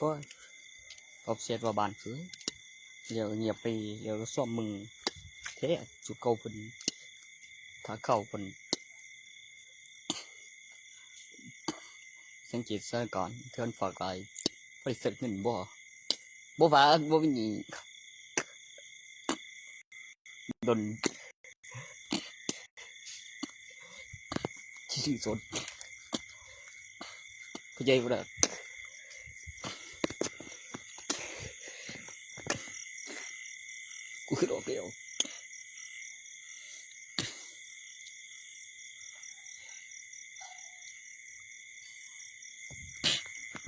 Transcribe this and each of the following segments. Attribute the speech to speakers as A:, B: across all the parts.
A: ก็ตอบเสียว่าบานคือเดี๋ยวเงียบไปเดี๋ยวซ่อมมึงเท่จุดเก่าเพิ่นถ้าเข้าเพิ่นสังเกตสถานการณ์เทือนฝากไว้บริษัทเงินบ่ฝากบ่มีหนี้ดนที่สุดเข้าใจบ่ล่ะกูคือออกแล้ว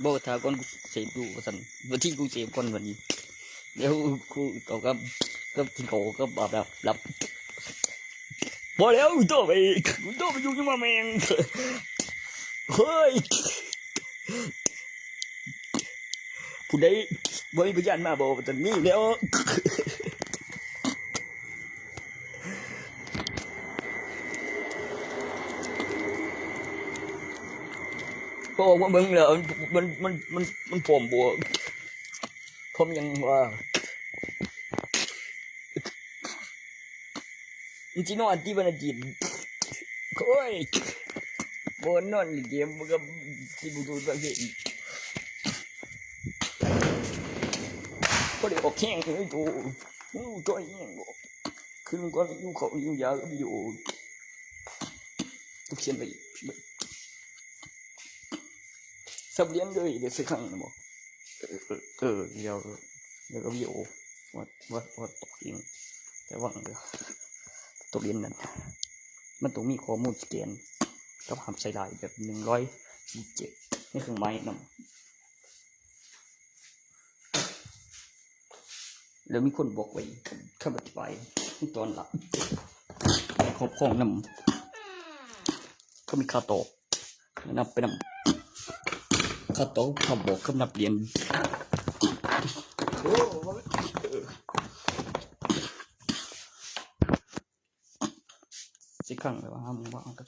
A: บ่ถ้าก่อนกูเสพดูว่าซั่นวันที่กูเสพก่อนวันนี้เดี๋ยวกูต่อกับที่เขาก็แบบรับบ่แล้วกูโตไปอยู่ยังมาแม่งเฮ้ยผู้ใดบ่มีพยานมาบอกว่าจะมีแล้วพอว่ามึงแล้วมันผอมบวกผมยังว่าจริงๆนอนที่วันอาทิตย์โอ้ยบนนอนเกมมันก็ที่บุตรประเทศก็ได้ออกแข่งเลยตัวตัวเองบอกคือก็อยู่เขาอยู่ยาก็อยู่ตุกเขียนไปสับเลี้ยงเลยเดี๋ยวสักครั้งนะบอกเดี๋ยวก็วิโอว่าตกเองแต่ว่าเดี๋ยวตัวเรียนนั้นมันต้องมีข้อมูลสแกนกับหำใส่ลายแบบ147นี่เครื่องไม้นำแล้วมีคนบอกไว้คำอธิบายตอนหลังครอบครองนำก็มีค่าตกนับไปนำค่าตกคำบอกคำนับเรียนสิครั้งเลยว่ามึงว่ากับ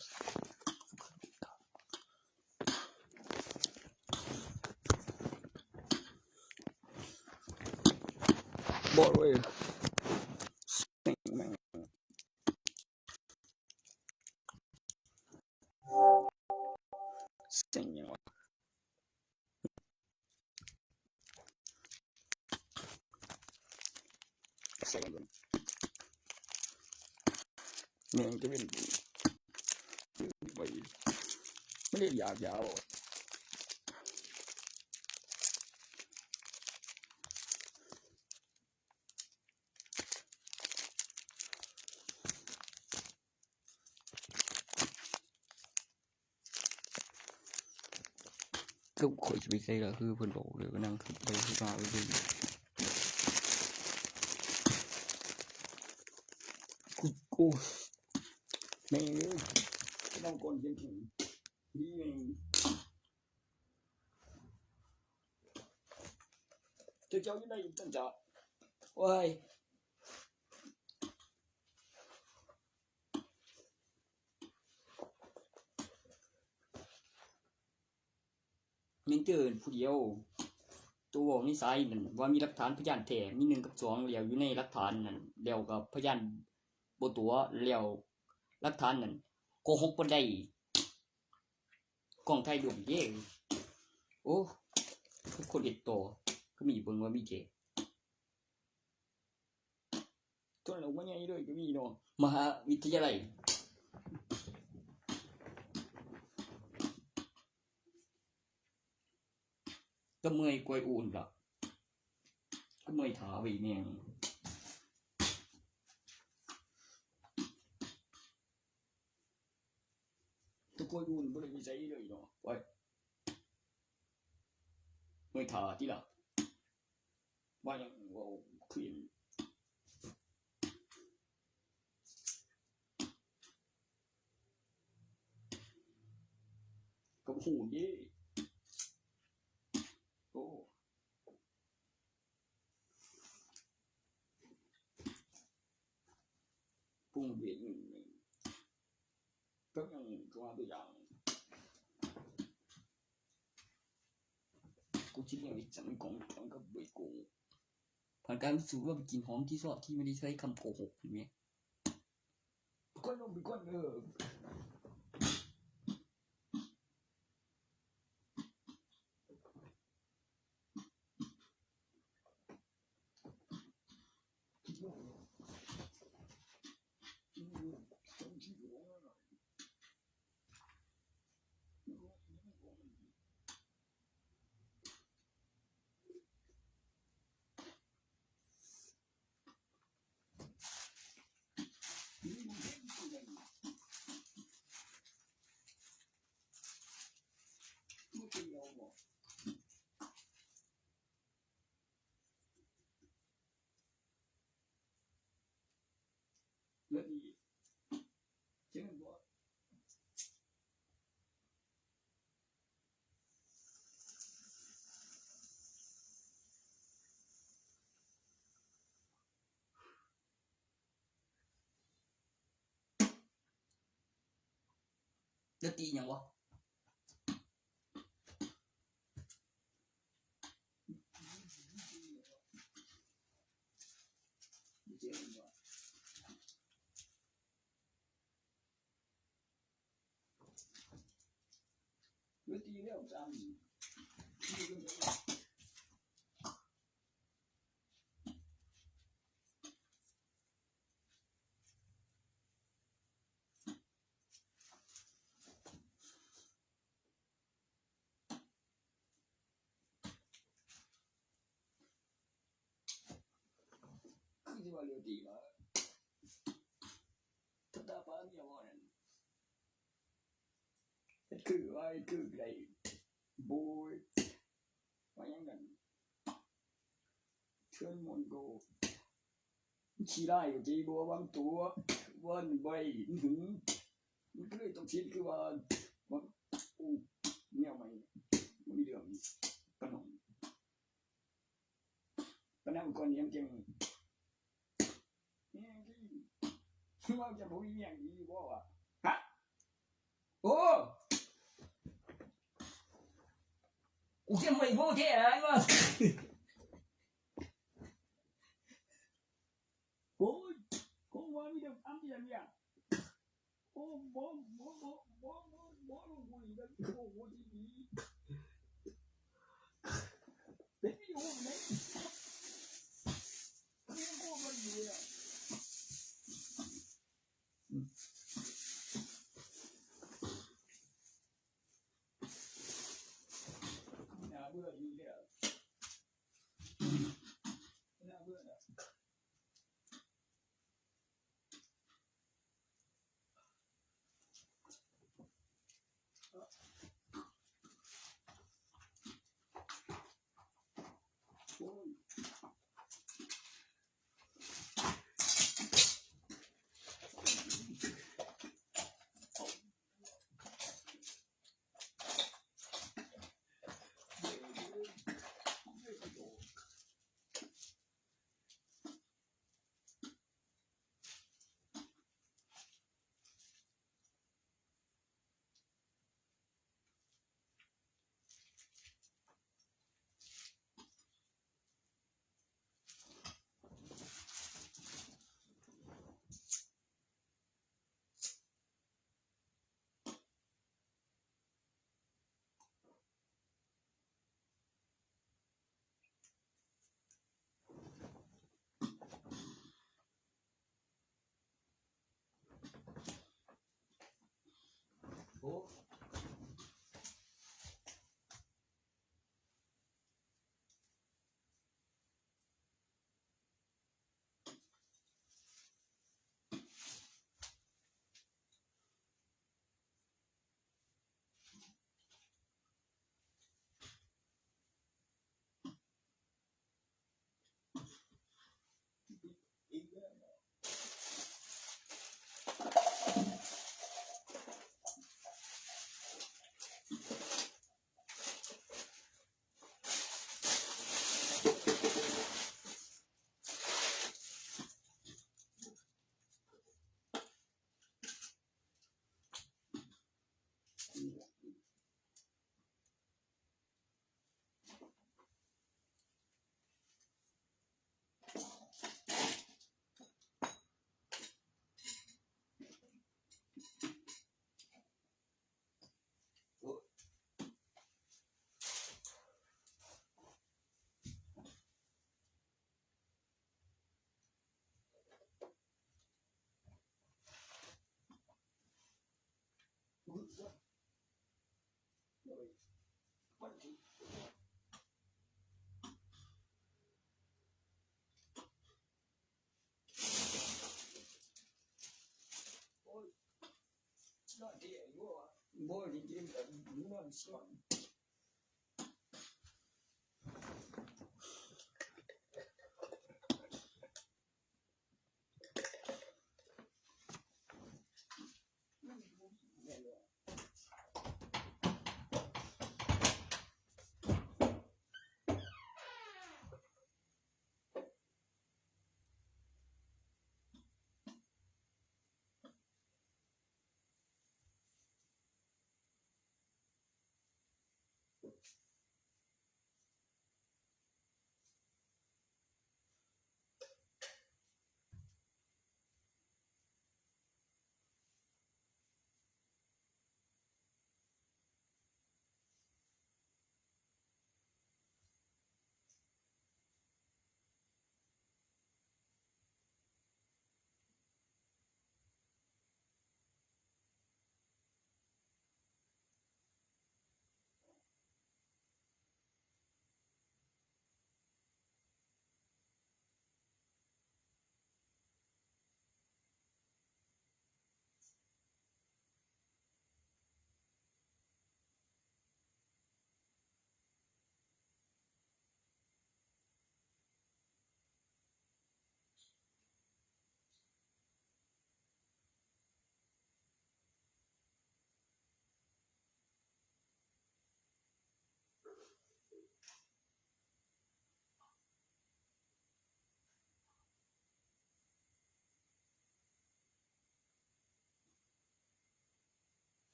A: บอกเลยเสียงยังวะใส่กันเมืองจะเป็นไปไม่ได้ยาวก็คอยจะไปใส่ละคือเพิ่นบอกเลยว่านั่งคือไปคือมาไปดูกูไม่เลยต้องก่อนจริงๆนี่ไงเจ้ายังได้จังจ้ะว้ายยังเจอผู้เดียวตัวนิสัยมันว่ามีหลักฐานพยานแท้มี1 กับ 2แล้วอยู่ในหลักฐานนั่นแล้วกับพยานบ่ตัวแล้วหลักฐานนั่นโกหกบ่ได้กล้องถ่ายรูปเด้โอ้ทุกคนเอ็ดโตก็มีเบิ่งว่ามีเจตัวเราบ่ใหญ่เลยก็มีเนาะมหาวิทยาลัยก็เมื่อยกวยอุ่นล่ะก็เมื่อยถาไว้แม่งตะกวยอุ่นบ่ได้มีใจเลยเนาะไว้เมื่อยถาติล่ะว่ายังเว้าคืนก็ฮู้เด้โอ้พุ่งเวียนก็ยังตัวอย่างกู คิดอย่างนี้จังของจังกับใบโกงผ่านการพิสูจน์ว่าเป็นกลิ่นหอมที่ชอบที่ไม่ได้ใช้คำโกหกเห็นไหมก็ลงไปก่อนแล้วดีเช่นบ่แล้วตีหยังวะแล้วตีแล้วจำคือว่าเร็วดีมาถ้าตาฟ้าเมียว่านั่นคือว่าคือไรโบยว่าอย่างนั้นเชิญมนโกขี้ได้ก็จีบัวบางตัววันใบหึงมันก็เลยต้องคิดคือว่าเนี่ยไม่มีเรื่องขนมปนังคนยังจังเนี่ยที่ว่าจะพูดอย่างนี้บ่ว่าฮะโอ้กูจะไม่พูดแท้อะไรวะโอ้ยคงว่ามีแต่ทำอย่างเงี้ยโอ้บ่ลงคุยกันโอ้โหดีเป็นอยู่ไหนนี่ก็มันอยู่อ่ะน่าเบื่ออยู่แล้วน่าเบื่อนะโอ้ย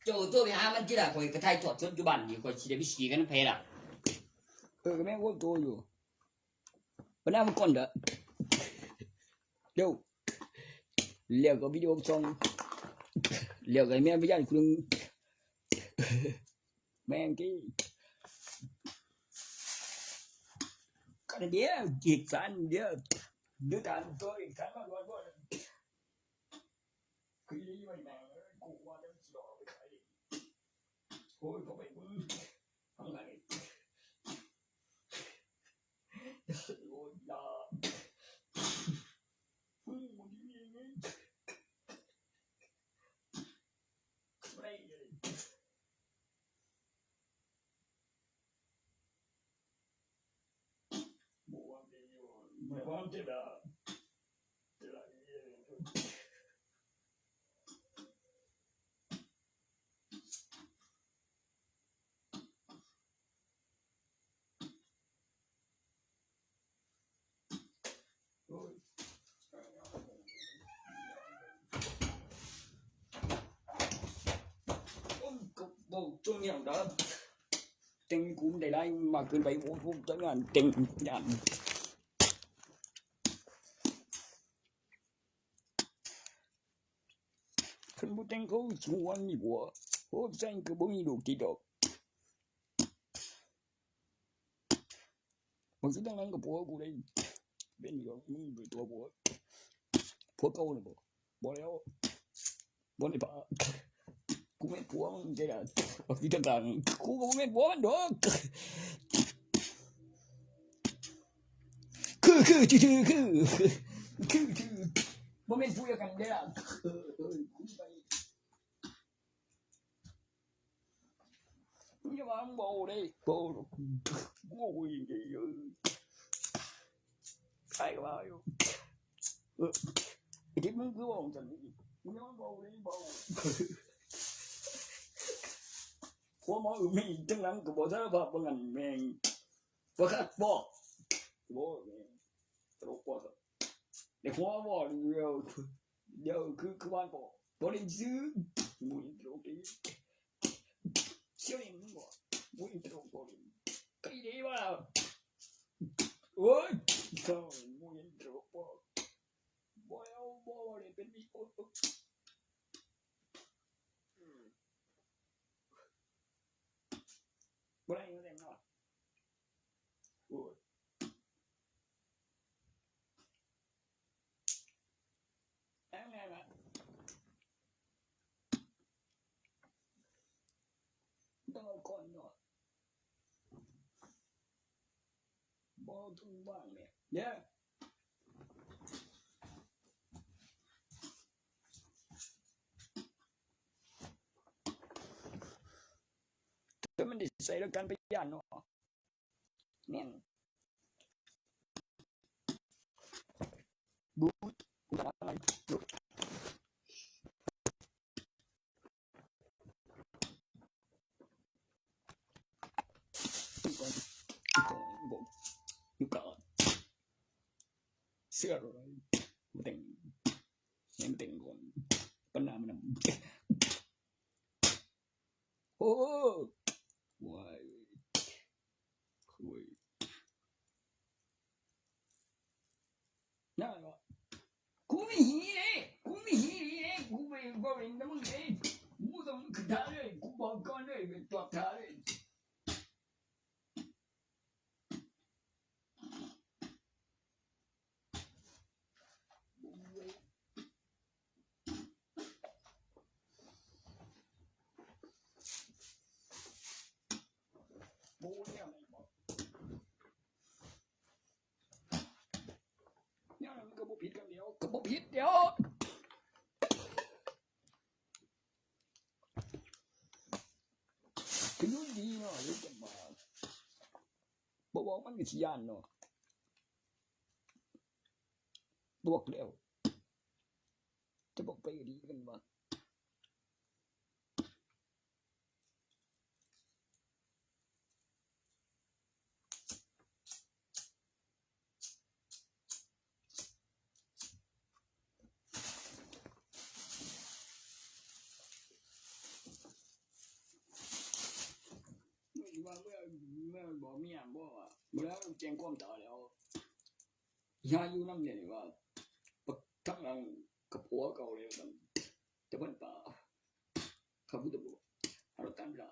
A: เจ้าตัวไปหามันจิล่ะข่อยก็ถ่ายทอดสดอยู่บ้านนี่ข่อยสิได้ไปสีกันนำไผล่ะก็แม่งโคตรโตอยู่บ่น่ามันก่อนเด้อเร็วแล้วก็วิดีโอส่งแล้วก็แม่พยานคุณแม่งกี้กันเดียวจีกสันเดียวดูตามตัวอีกสันมาก่อนบ่คือนี่มันแม่งกูว่าจะสิออกไปขายโอ้ยบ่ไปมึงทำไงโอ้ยยามึงนี่นี่ไม่ไม่ว่าจะได้ช่วงนี้เด้อเต็งกูได้ไล่มาเกินไปโอ้ผมจังงานเต็งยานคันบ่แต่งเขาชวนนี่บ่โอ้ใส่ก็บ่มีลูกติดดอกบ่สิดังนั้นก็ผัวกูได้เป็นอยู่มึงเป็นตัวผัวเก่าน่ะบ่แล้วบ่ได้ปะกูไม่ผัวมึงจะได้ที่ต่างๆกูก็ไม่ผัวมันดอกคือบ่แม่นผัวกันเด้ล่ะกูไปอย่ามาบ่ได้บ่โอ้ยใครว่าอยู่ไอ้ที่มึงคือว่าจังนี่มึงยังบ่ได้บ่ผัวหมอมีจังนั้นก็บ่สารภาพว่างั้นแม่งบ่คักบ่แม่งตลกบ่ครับแต่หัวบ่เดี๋ยวคือว่าบ่ได้ซื้อมึงตลกดิเสียงมึงบ่มึงตลกบ่ไกดีว่าโอ้ยมึงตลกบ่เอาบ่ได้เป็นมีบ่ได้เนาะโอ้ยแม่ต้องเอาก่อนเนาะบ่ถึงบ้านแม่เนี่ยแต่มันได้ใส่แล้วกันไปย่านเนาะแม่นบูอะไรอยู่ก่อนเสื้ออะไรมาแต่งยังแต่งก่อนปัญหามันโอ้ว้ายคุยน่าวะกูไม่หีเลยกูไปบ่เป็นน้ำมึงเลยกูต้องขึ้นท่าเลยกูบอกก่อนเลยเป็นตัวท่าเลยบูเนี่ยไม่บอกเนี่ยมันก็บ่ผิดกันเดียวก็บ่ผิดเดียวคือยุ่งดีเนาะรู้จักมาบอกมันก็สิย่านเนาะบอกแล้วจะบอกไปดีกันบ่ เมียบ่ว่าเวลาแจ้งความตายแล้วยาอยู่นำเนี่ยว่าทั้งนั้นกับผัวเก่าเลยมันแต่เพิ่นป่าเขาพูดบ่หาตามเวลา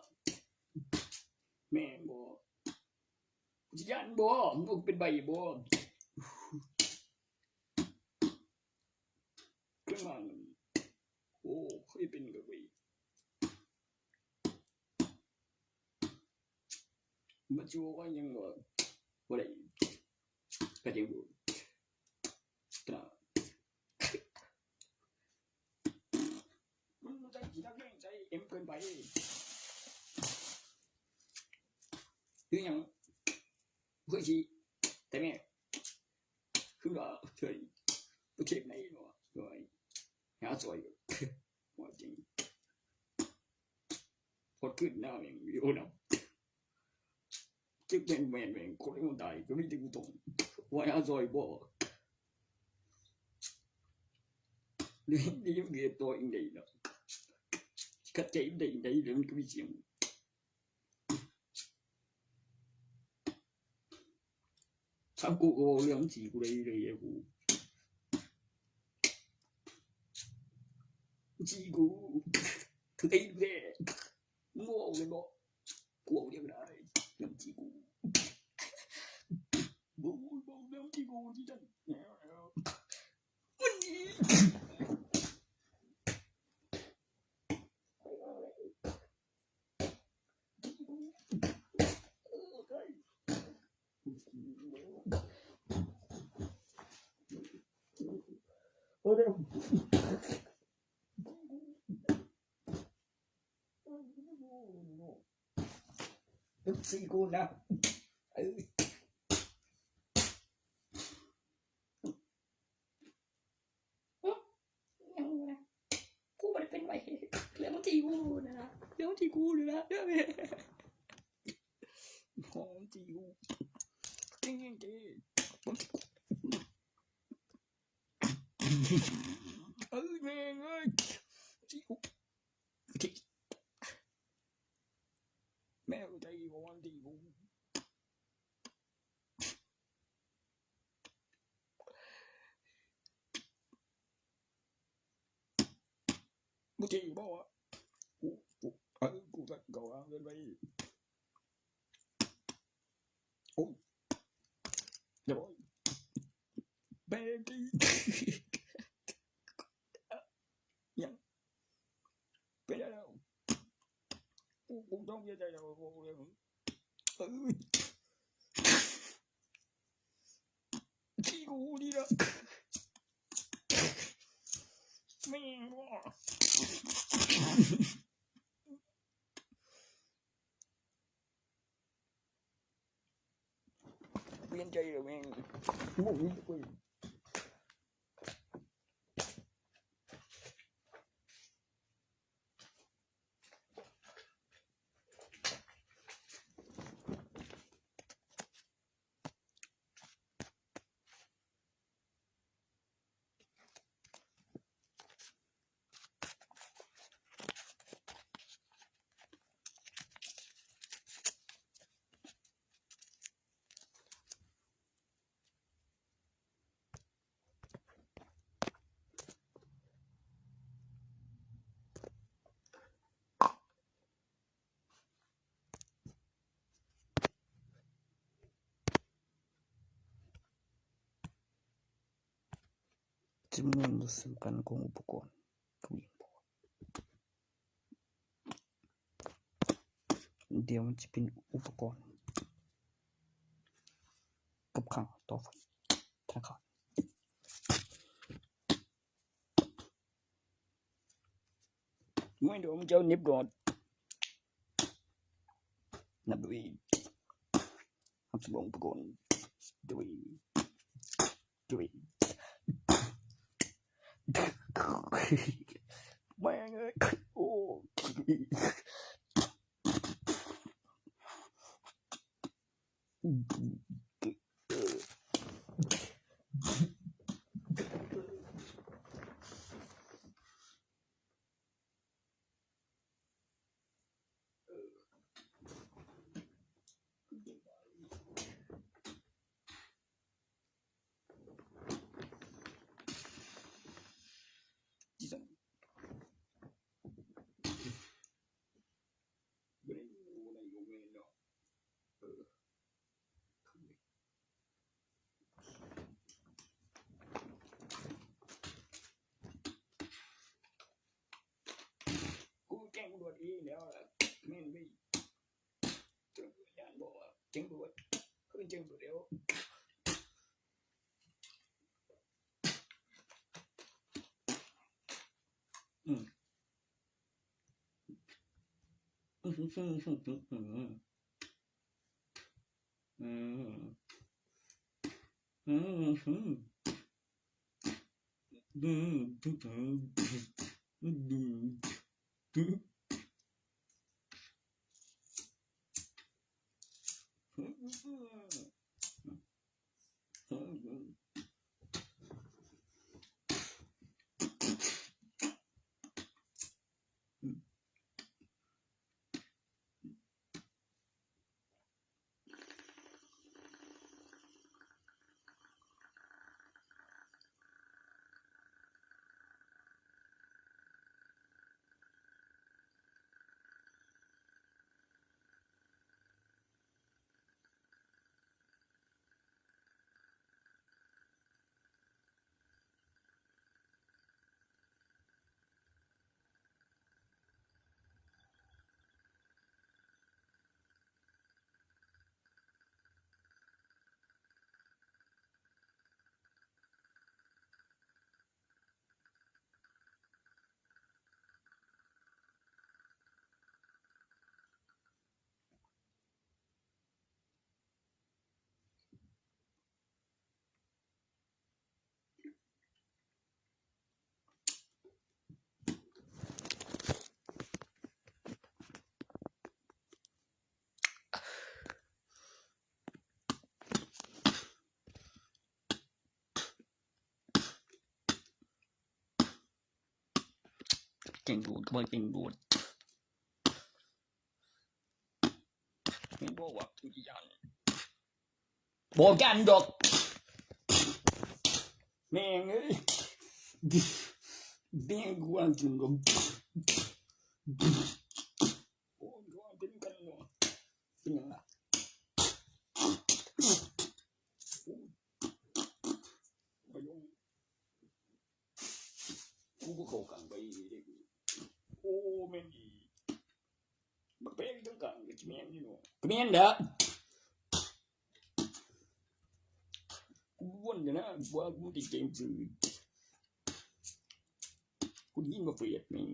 A: แม่บ่สิย่านบ่มึงเป็นใบบ่ขึ้นมาโอ้เคยเป็นกับวีมาจูว่ายังบ่ได้ก็ยังบ่ตรามันใจสินักเลงใจเอ็มเกินไปคือหยังเพื่อสิแต่แม่คือว่าเคยประเทศไหนเนาะด้วยหาซอยว่าจริงพอขึ้นหน้าแม่งอยู่นำจึกเป็นแม่งคนมันตายก็มีแต่กูต้องว่าหาซอยบ่นี่ยังเกตัวเองได้เนาะคัดใจได้เรื่องก็มีเสียงถ้ากูก็เรื่องสิกูได้เลยกูจีกูคือไอ้แม่โง่เลยบ่กูเอาเรื่องได้เรื่องจีกูบ่เรื่องจีกูที่จังวันนี้โอ้เด้อสิกูนะกูบ่ได้เป็นไว้เรื่องที่กูนะเรื่องที่กูเลยนะเด้อแม่หอมที่กูจริงๆแม่งเอ้ยที่กูแม่ใจกูวันที่กูบ่จริงบ่วะกูตัดเก่าเกินไปโอ้เดี๋ยวแบกี้ยังเป็นแล้วกูต้องเสียใจแล้วกูเลยที่กูนี่ละแม่งว่ะเปลี่ยนใจแล้วแม่งโง่นี่กูจำนวนและสำคัญของอุปกรณ์ผู้หญิงพอเดี๋ยวมันจะเป็นอุปกรณ์กับข้างต่อไฟธนาคารไม่เดี๋ยวมันจะนิบดอดนับด้วยทำสมองอุปกรณ์ด้วยแม่งเอ้ยโอ้ อีแล้วแม่นไปจังย่านบ่ว่าจังบ่คือจังบ่แล้วเก่งดูดก็บ่เก่งดูดแม่นบ่ว่าอีหยังบ่ยันดอกแม่งเอ้ยแม่งกูอันจึงก็โอ้ยว่าเป็นกันเนาะเป็นหยังล่ะบ่ยงกูบ่เข้ากันไปเด้โอ้แม่นอีบักแพงจังกันก็สิแม่นอยู่เนาะก็แม่นเด้อกูวนอยู่นะว่ากูสิเก่งซื่อกูยิงบ่เปรียดนี่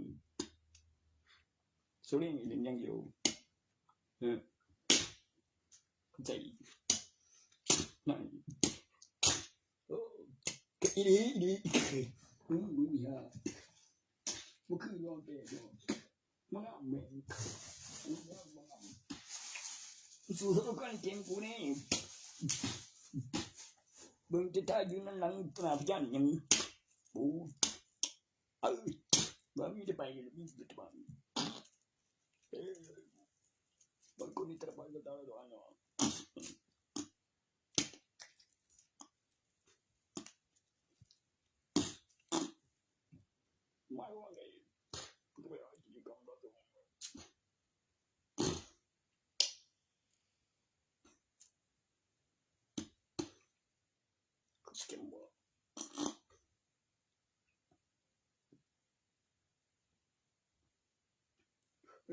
A: สุรินทร์เล่นอย่างเดียวใจนั่นก็อีดีมึงมีฮะบ่คือนอนเปดบ่มึงอ่ะแม่งสู้กันเก่งกูนี่เบิ่งจะถ้าอยู่นั่นหลังตราพยัญยังปูบ่มีได้ไปมีได้ไปบางคนนี่trabalha da hora no maiว่าไงกูไปเอาที่กองรถตัวก็สเกมบ่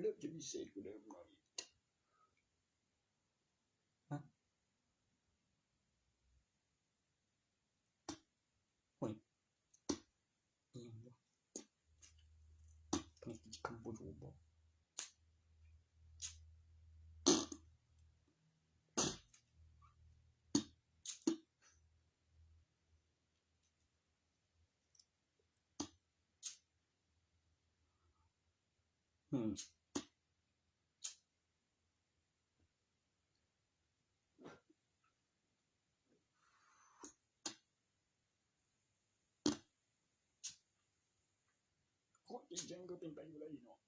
A: เลิกจะมีเศษกูเดิมหน่อยฮะโอ้ยอีหยังวะนี่กิจกรรมบ่รู้บ่โคตรจริงๆก็เป็นไปอยู่แล้วเนาะ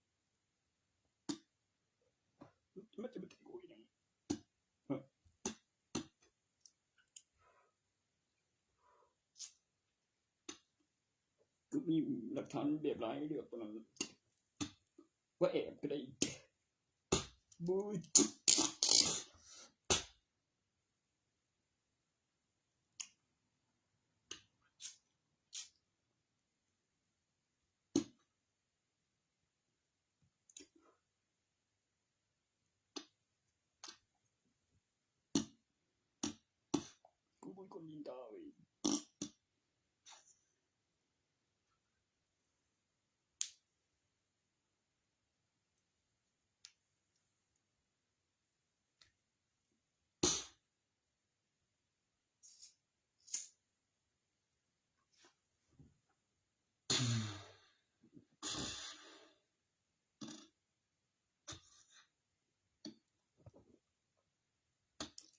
A: มันจะไปถึงกูอีหยังก็มีหลักฐานแบบหลายเรื่องปานนั้นว่าแอบก็ได้บุย บ่คนนินทาเว้ย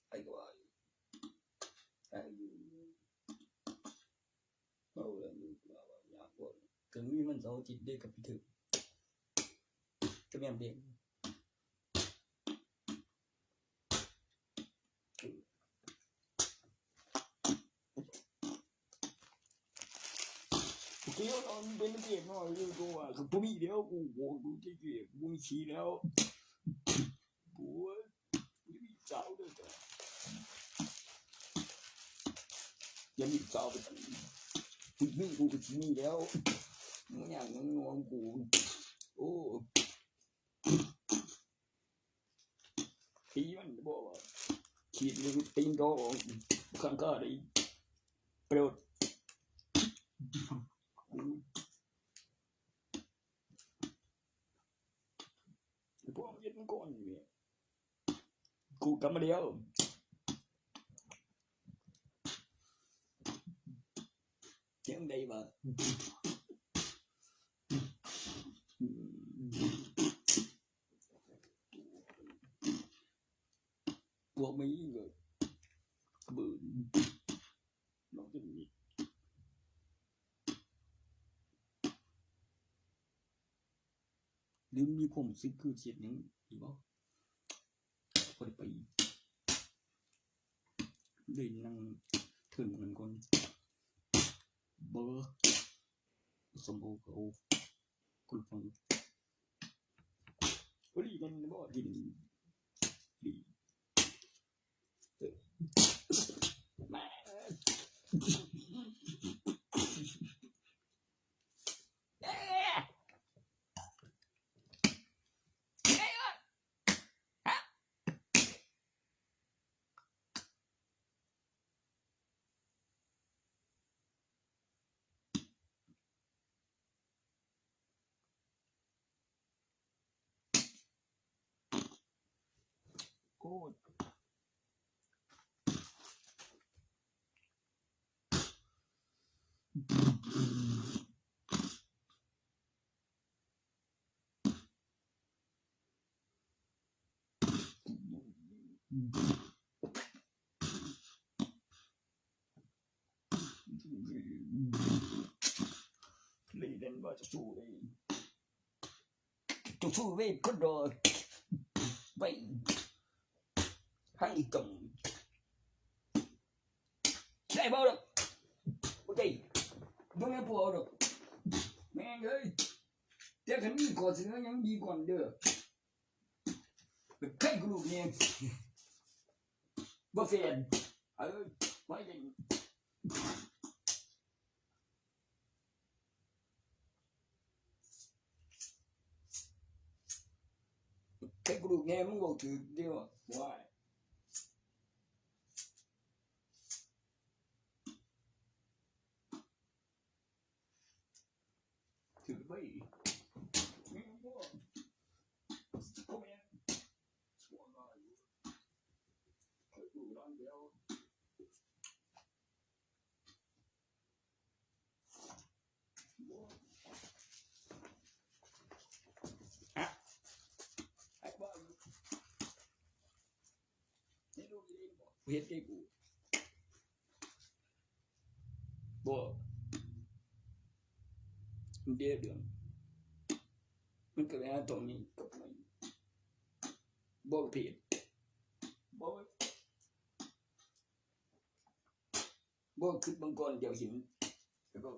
A: ไอ้ก็ว่าไอ้เอาแล้วลูกว่าอยากบ่ก็มีมันเสาร์อาทิตย์เด้กับพี่ถึกก็แม่นเด้โอเคเอาเป็นเกมหน่อยอยู่ตัวว่าคือบ่มีแล้วกูบอกดูที่เกมบ่มีขี้แล้วโอ้ยบ่มีสาวเด้อจ้ะยังมีสาวไปตั้งมีกูก็สิมีแล้วมึงอยากงงกูโอ้ทีมันบ่ว่าขีดเลยตีนโตข้างๆได้โปรดพวกเย็นก่อนนี่กูกลับมาแล้วเจังได๋วะพวกมีก็เบิ่นน้องจะมีหรือมีความรู้สึกคือเฮ็ดหยังอีกบ่บ่ได้ไปได้นั่งถึงมันก่อนบ่สมบูรณ์ก็คุณฟังบ่ดีมันบ่ดีดีแม่โอ้ยเลยเล่นว่าจะสู้ได้จะสู้เว้ยก็รอไปให้จงใช่บ่ดอกโอเคบ่แม่นพอดอกแม่งเอ้ยแต่คันมีข้อเสนอยังดีกว่าเด้อใครกูลูกเนี่ยบ่แฟนไว้เล่นใครกูลูกเนี่ยมึงบอกถือเดียวว่าถือไปไม่รู้ว่าเขาแม่งสวนอะไรใครกูร้านเดียวไอ้บ้านี่ลูกเล่นบ่เฮ็ดให้กูบ่เดือนมันก็แล้วตรงนี้กับมันบ่ผิดบ่คิดบางก่อนเดี๋ยวเห็นแล้วก็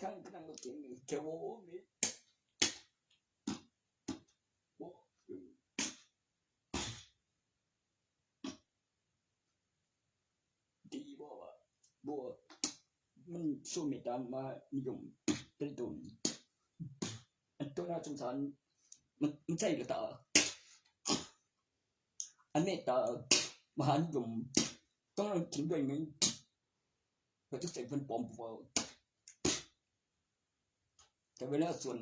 A: ทั้งก็เก่งแค่โว้นี่ สู้เมตตามานิยมเป็นต้นอันตัวน่าสงสารมันใช่หรือเปล่าอันเมตตามหานิยมต้องถึงด้วยเงินเพื่อจะใส่เป็นปลอมพอแต่เวลาส่วน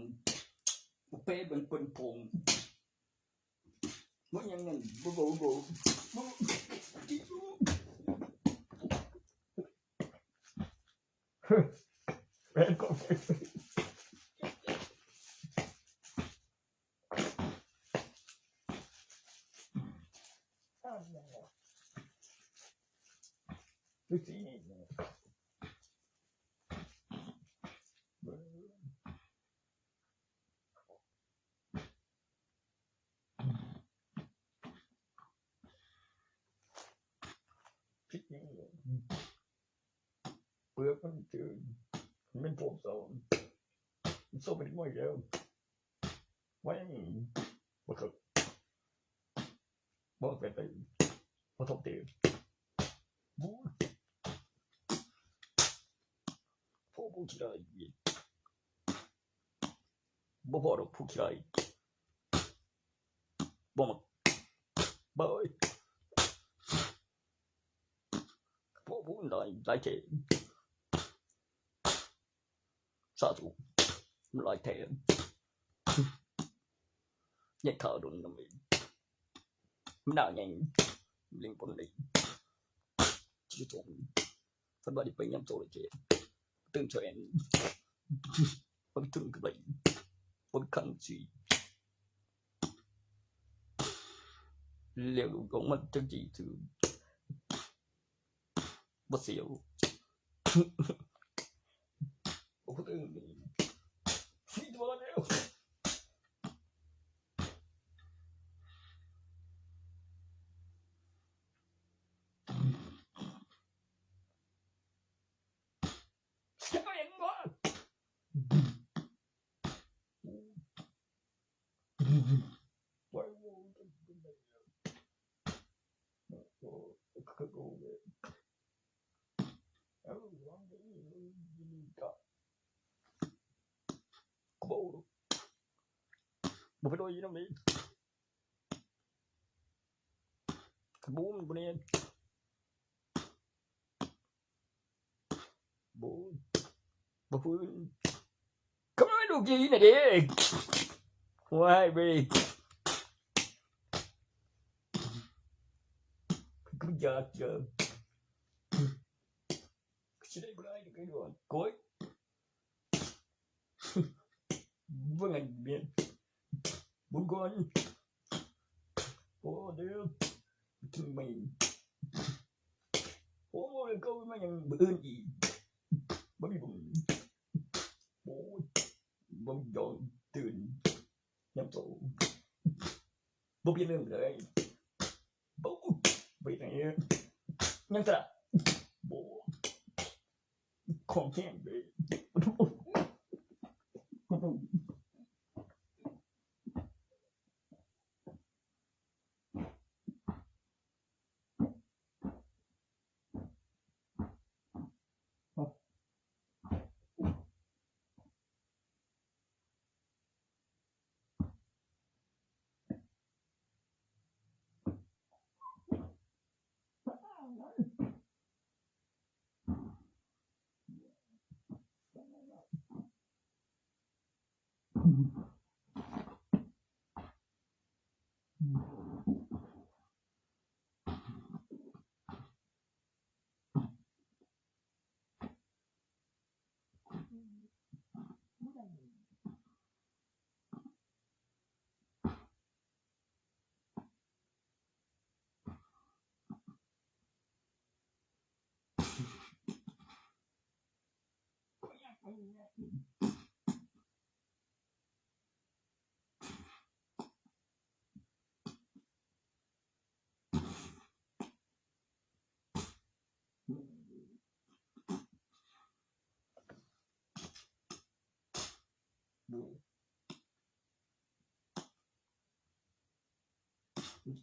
A: เป้เป็นคนพงมันยังนั่นบ่
B: แม่นก็ดูสิเปลือกมันจืดมันพวกโซ่เป็นง่อยแล้วไว้บ่ครับบ่ไปบ่ทบเตีบูผู้ขี้ได้บ่พอดอกผู้ขี้ได้บ่มักบ่ผู้ได้หลายเทสาธุหลายเทยังข่าวโดนนำอีมันน่ายังลิงปนเลยที่ตรงสันบาดีไปยามโซเลยเจตื่นเช้าบ่ถึงกันเลยบ่คันสิเลี้ยวลงมันจังจีถือบ่เสียวโอ้ตื่นนี่สิตัวแล้วบ่ไปโดยนำนี่ขบูมบ่เนี่ยบ่ฟื้นก็ไม่ดูกี่น่ะดิว้ายเว้ยกูอยากจะสิได้บ่ได้ก็ดูก้อยบ่งั้นเมียนบุญก่อนโอ้เด้อถึงไม่โอ้ยก็มันยังบ่อื่นอีกบ่มีบุญโอ้ยบ่ยอมตื่นยามโตบ่เปลี่ยนเรื่องเลยบ่ไปไหนยังตะบ่ของแข็งเด้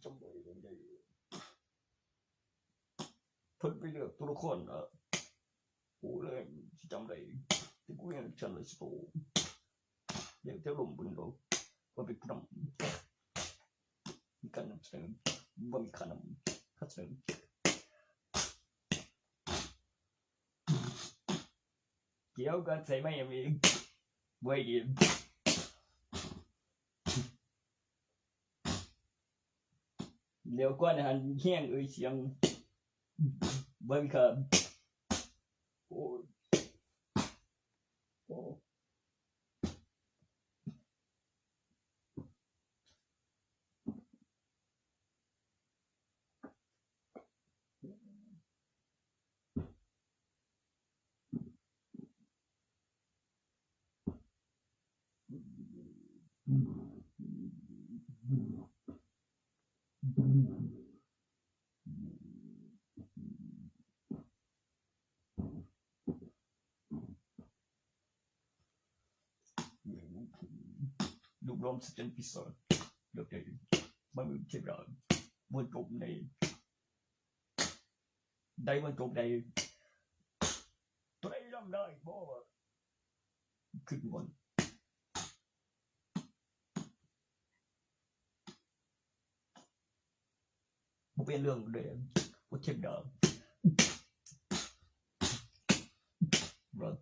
B: จำบ่ได้เพิ่นไปเลือกตัวละครโอ้เลยสิ จำได้ที่กูยังฉันเลยสโตเดี๋ยวจะลงบนโลกว่าเป็นขนมมีการนำเสนอว่ามีขนมข้าเสนอเกี่ยวกันใส่ไม่ยังมีไว้ดีเดี๋ยวก่อนหันแห้งเสียงบ่มีครับโอ้โอ้ลูกลมสจันพิศาจเดี๋ยวได้มันมีเทปราวันจบในได้วันจบได้ตัวไหนทำได้บ่ขึ้นบนบ่เป็นเรื่องเลยว่าเทปดาวรัด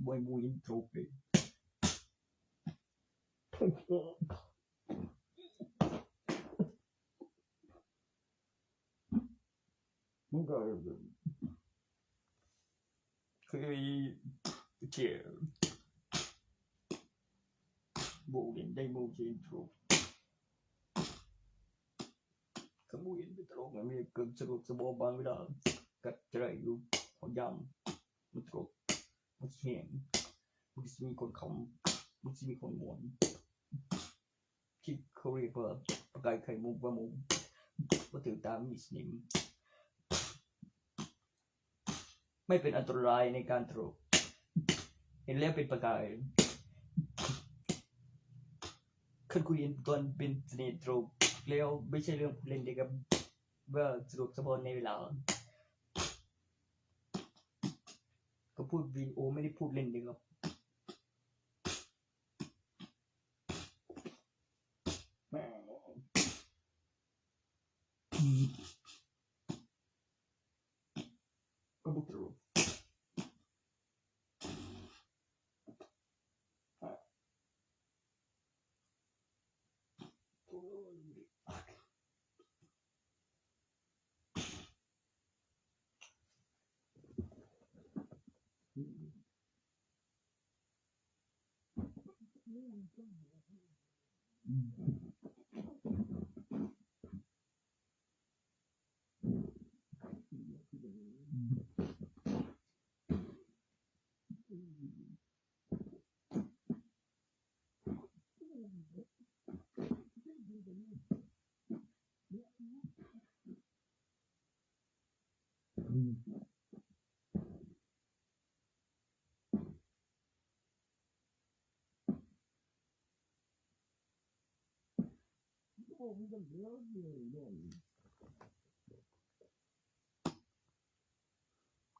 B: บ่มูอินโทรไปมันก็คือเชี่ยบ่เห็นได้มูอินโทรก็มูอินไปตลอดมันมีเกิดสรุปสบอบางเวลากัดใจอยู่พยายามมันตลกมันแห้งมันจะมีคนคำมันจะมีคนมวนที่เขาเรียกว่าประกายไข่มุกว่ามุกว่าถือตามมิสนิมไม่เป็นอันตรายในการตรกเห็นแล้วเป็นประกายขึ้นคุยกันตอนเป็นเสน่ห์ตรกแล้วไม่ใช่เรื่องเล่นเด็กกับว่าสะดวกสบายในเวลาก็พูดวิดีโอไม่ได้พูดเล่นเด็กครับก็บุกตรก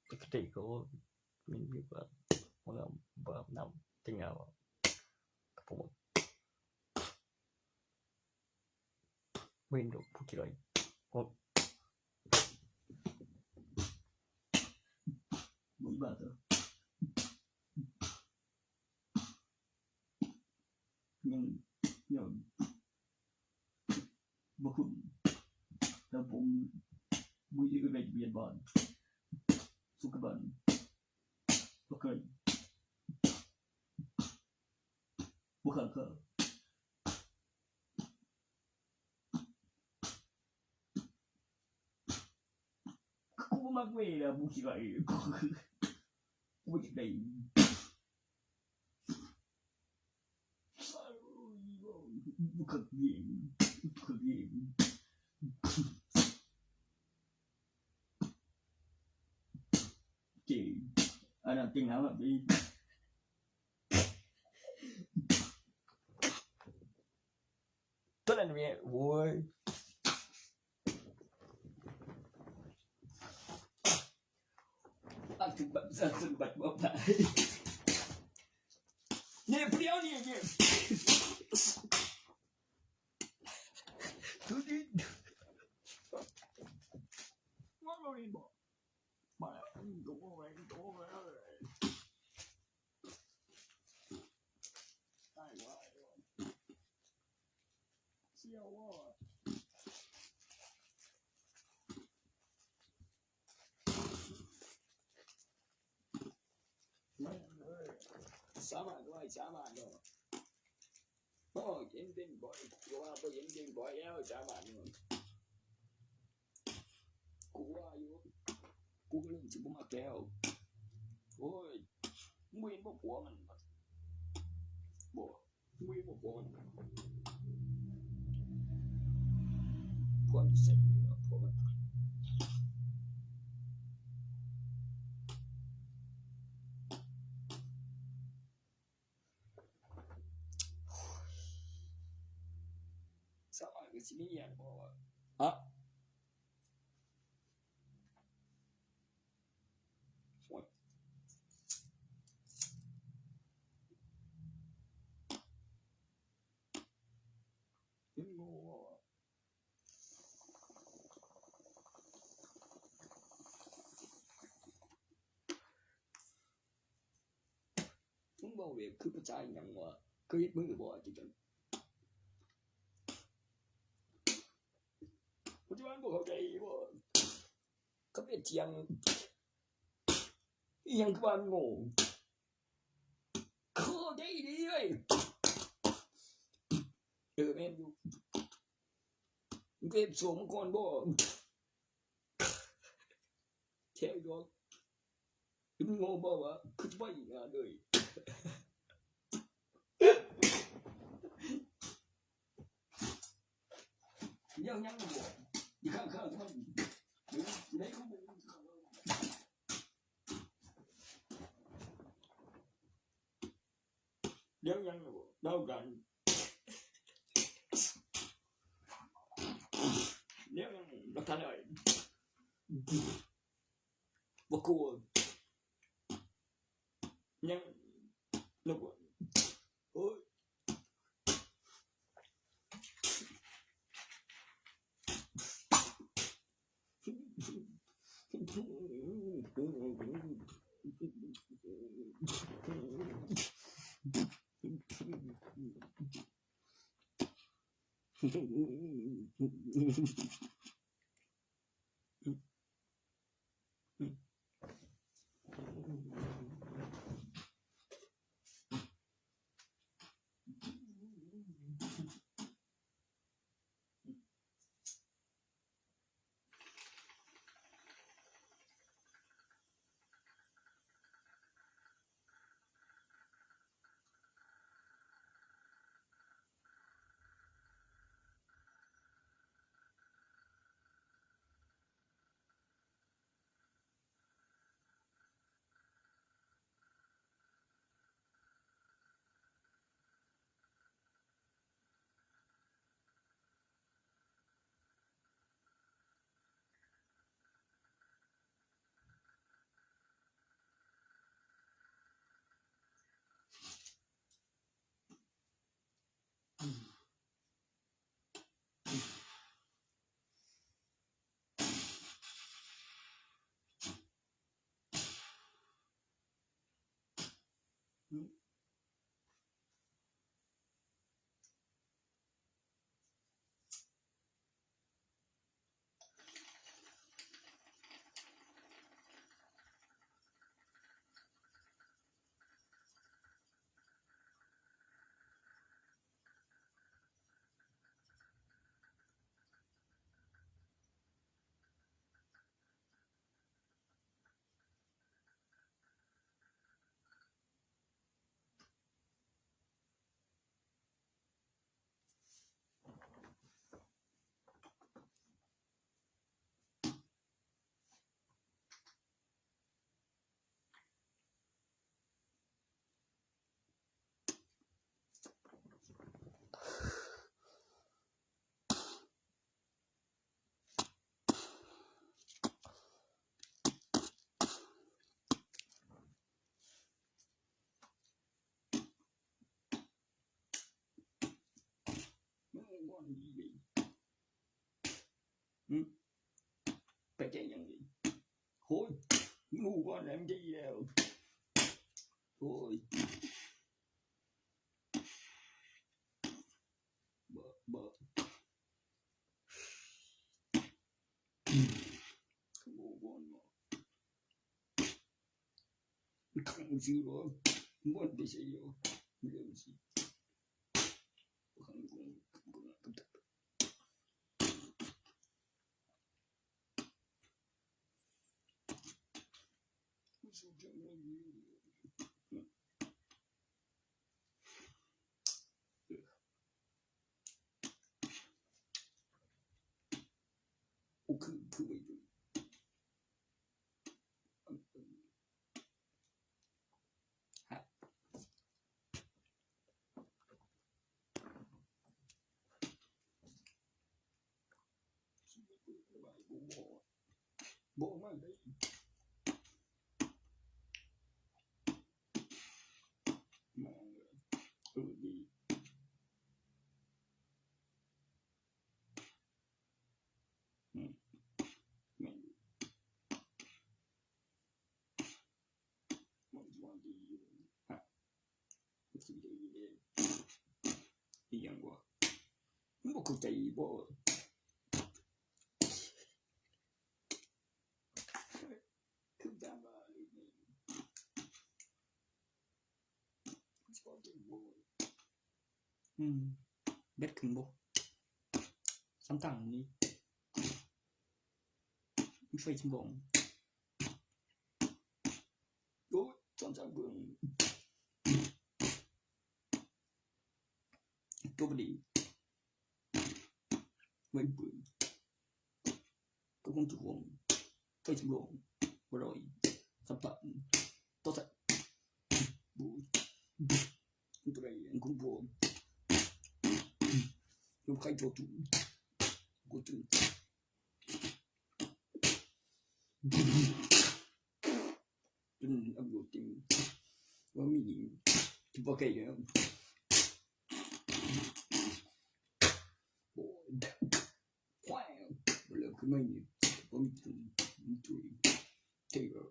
B: ปกติก็มีแบบว่าแบบนำติงเอาครับผมเว้นดอกผู้กี่ไรก็บุญบาทยังบ่คุณแล้วผมบุญอีกเป็นเบียนบานสุขบันบ่เคยบ่ขันเขากูมักเวล่ะบุกี่ไรกูจะได้บุกเยี่ยมเจ๋งอันนั้นจริงนะแบบนี้ตัวนั้นเนี่ยโว้ย
A: ถึงบัตรสมบัติบ่ได้นี่เปรี้ยวนี่
B: ทุกทีมันบ่ได้บอกมาดูไว้ดูไว้ได้ว่าเสี่ยวว่าสามารถด้วยสามารถด้วยโอ้เย็นจริงบ่อยกูว่าบ่เย็นจริงบ่อยแล้วสามารถด้วยกูว่าอยู่กูก็เริ่มสิบ่มาแก้วโอ้ยมึงเห็นบ่ผัวมันบ่มึงเห็นบ่ผัวมันผัวใส่ผัวมันสามารถก็สิมีอย่างบ่ว่าอะมึงบ่เว้ยคือภาษาอีหยังวะเคยเฮ็ดมึงบ่จิจังปัจจุบันบ่เข้าใจบ่ก็เป็นเถียงอีหยังคือว่าโง่เข้าใจดีเว้ยแม่นอยู่มึงเก็บสวมก่อนบ่แค่ดอกมึงโง่บ่วะคือบ่อีกอ่ะเลยยังบ่อีกข้างๆมันไหนกูบ่เดี๋ยวยังบ่เดากันเดี๋ยวยังบ่ทันได้บ่กลัวยังนึกว่าโอ้ย บ่ดีเลยไปแจ้งยังดีโหยงูก่อนแล้วดีแล้วโอ้ยบ่งูก่อนขังสิบ่บ่ได้ใช่อยู่เรื่องสิขังกูคือไปดูบ่มาได้มาดียังบ่เข้าใจบ่คือจังว่าเบ็ดขึ้นบ่สำคัญนี้ไม่ช่วยชิมบ่โอ้จอนจังเบิ่งตัวบ่ดีเหมือนปืนก็คงจะห่วงไฟชิมบ่บ่ร่อยสำคัญตัวสัตว์บูตัวใดอันคงบ่อยู่ใครตัวตุกูตุจนอับดูติว่ามีที่บ่เคยแล้วโอ้ว้าวบ่เลิกขึ้นมานี่บ่มีตุยเท่บ่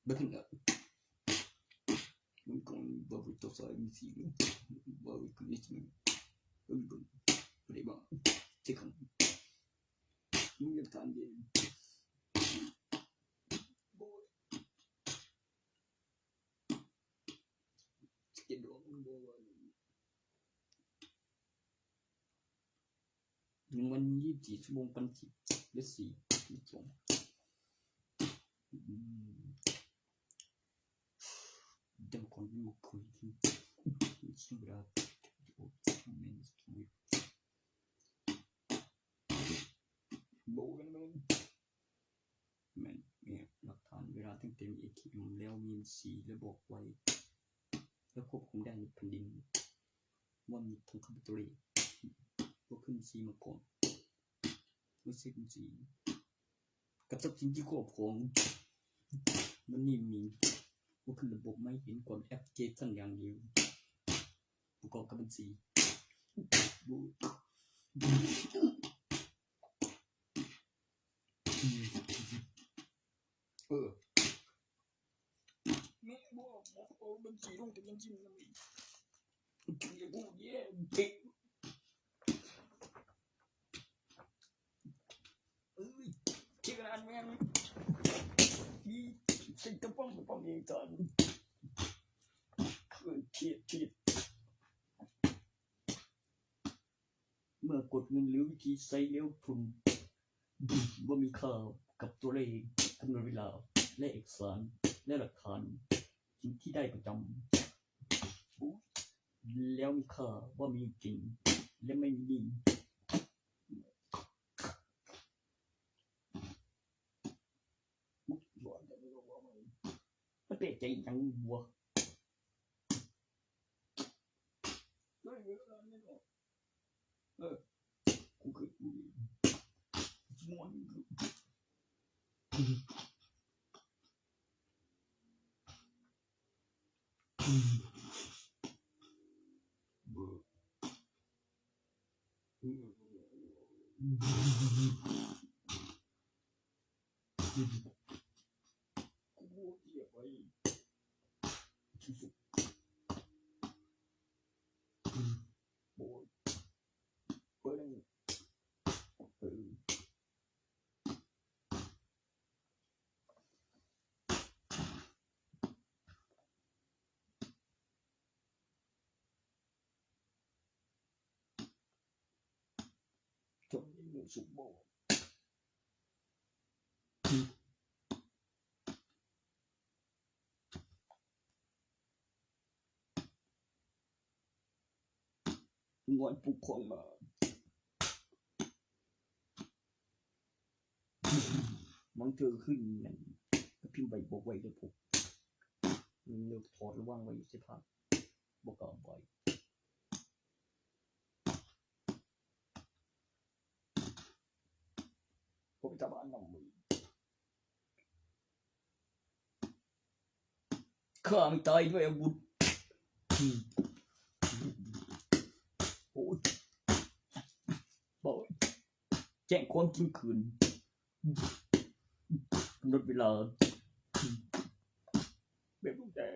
B: บ่ถึงแล้วมันคงบ่รู้ตัวซะมีสิบ่รู้คือนี่สิบ่รู้บ่ได้บ่เท่คันมึงจะทำดีบ่เจ็ดดวงบ่วัน24ชั่วโมงปันสิหรือ4 2เดี๋ยวคนมาคุยที่ชิบราโอ้แม่นสวยโบกันแม่นเนี่ยหลักฐานเวลาตั้งแต่มี ATM แล้วมีสีแล้วบอกไว้แล้วควบคุมได้ในแผ่นดินว่ามีทองคำตัวเลขว่าขึ้นสีมาก่อนว่าเช็คสีกับทรัพย์สินที่ครอบครองมันนี่มีว่าขึ้นระบบไม่เห็นก่อนแอปเจสันอย่างเดียวประกอบกับบัญชีแม่บอกเอาบัญชีลงแต่บัญชีมันไม่คือกูแย่เด็กเชื่อกันแม่มีสิ่งกระป๋องเองตอนคือเทียดเมื่อกดเงินหรือวิธีใช้เลี้ยวทุนว่ามีค่ากับตัวเลขกำหนดเวลาและเอกสารและหลักฐานสิ่งที่ได้ประจำแล้วมีค่าว่ามีจริงและไม่มีมันเป็นใจยังวัวกูคือกูมวนบ่ สุกบ่งวนปลุกของมามันเจอขึ้นนั่นพิมพ์ใบบอกไว้เด้อพวกเลิกถอดระวังไว้อยู่สิครับบ่กล้าไว้ผมจะบ้านนำมือข้าไม่ตายด้วยอาวุธโอ้ยบอกแจ้งความจริงคืนลดเวลาแบบลูกแดง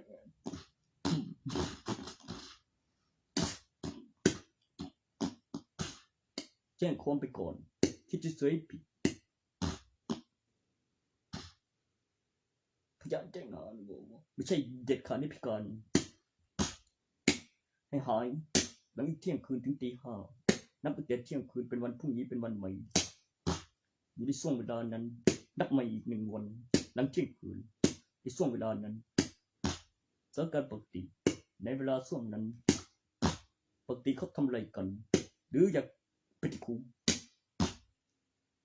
B: แจ้งความไปก่อนที่จะเสยผิดพยานแจ้งหาหรือว่าไม่ใช่เด็ดขาดให้พิการให้หายหลังเที่ยงคืนถึงตี 5นับตั้งแต่เที่ยงคืนเป็นวันพรุ่งนี้เป็นวันใหม่อยู่ในช่วงเวลานั้นนับใหม่อีก1 วันหลังเที่ยงคืนในช่วงเวลานั้นสถานการณ์ปกติในเวลาช่วงนั้นปกติเขาทำอะไรกันหรืออยากไปที่คุก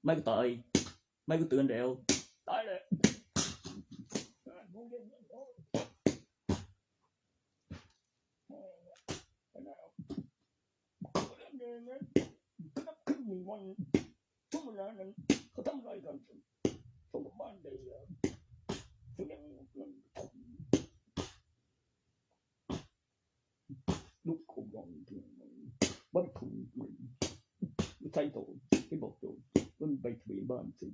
B: ไม่ก็ตายไม่ก็เตือนแล้วตายเลยขึ้นวันช่วงเวลานั้นเขาทำอะไรกันส่งบ้านได้แล้วซึ่งยังลูกของยองถึงบ้านถูกไม่ใช่โตไม่บอกโตมันไปทะเบียนบ้านสิ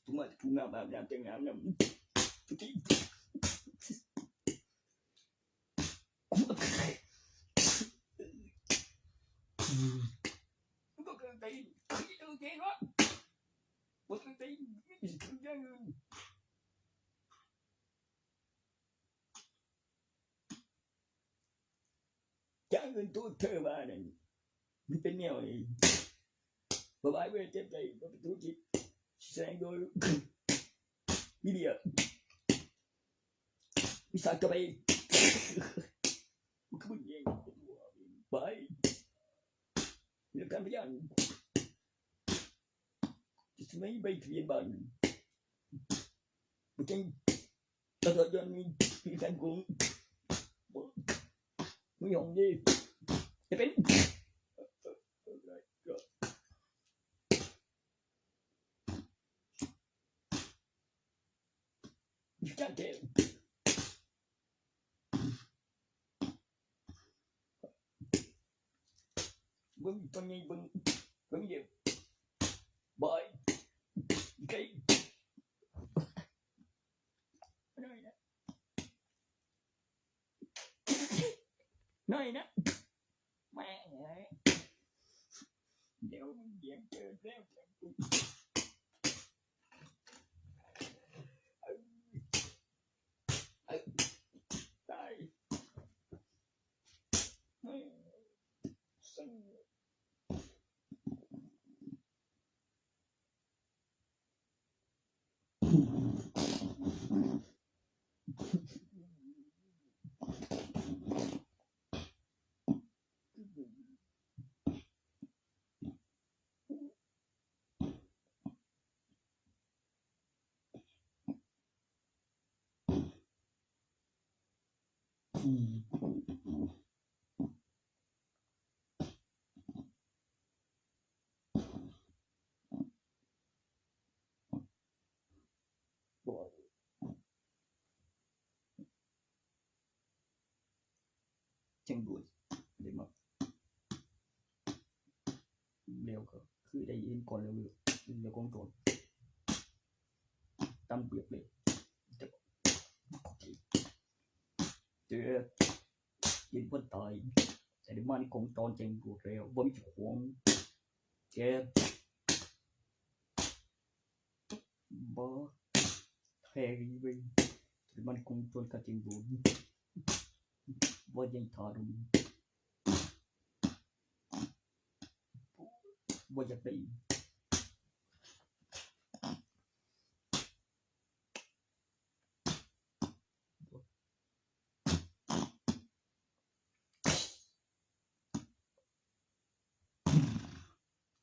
B: ทุกวันทุกงานแบบอย่างแต่งงานเนี่ยทุกทีก็เกิดตีขี้ตัวเก่งวะว่าเกิดตีไม่ถึงยังจ้างเงินตัวเธอมาเนี่ยมันเป็นแนวนี้บ่บายเว้ยเจ็บใจบ่เป็นธุรกิจแสดงโดยมีเดียวิสาหกิจมันคือมึงเองไปเรื่องการพยานจะไม่ไปทะเบียนบ้านมันจริงตลอดจนมีแฟนกูมึงยอมดิจะเป็นจ้างเทวมึงตอนนี้มึงเดียวบายไก่น้อยนะแม่เดี๋ยวมึงเดี๋ยวเจอแล้วตายซึ่งจังด้วยได้มาเร็วก็คือได้ยินก่อนแล้วเร็วกองโจรตามเปรียบเลยเจอยินคนตายแต่ในบ้านกองโจรจังรวดเร็วบ่มีเจ้าของเจ็บบ่แท้อีเว้ยในบ้านกองโจรก็จังรวดว่ายังทารุณ
A: บ่อยากได้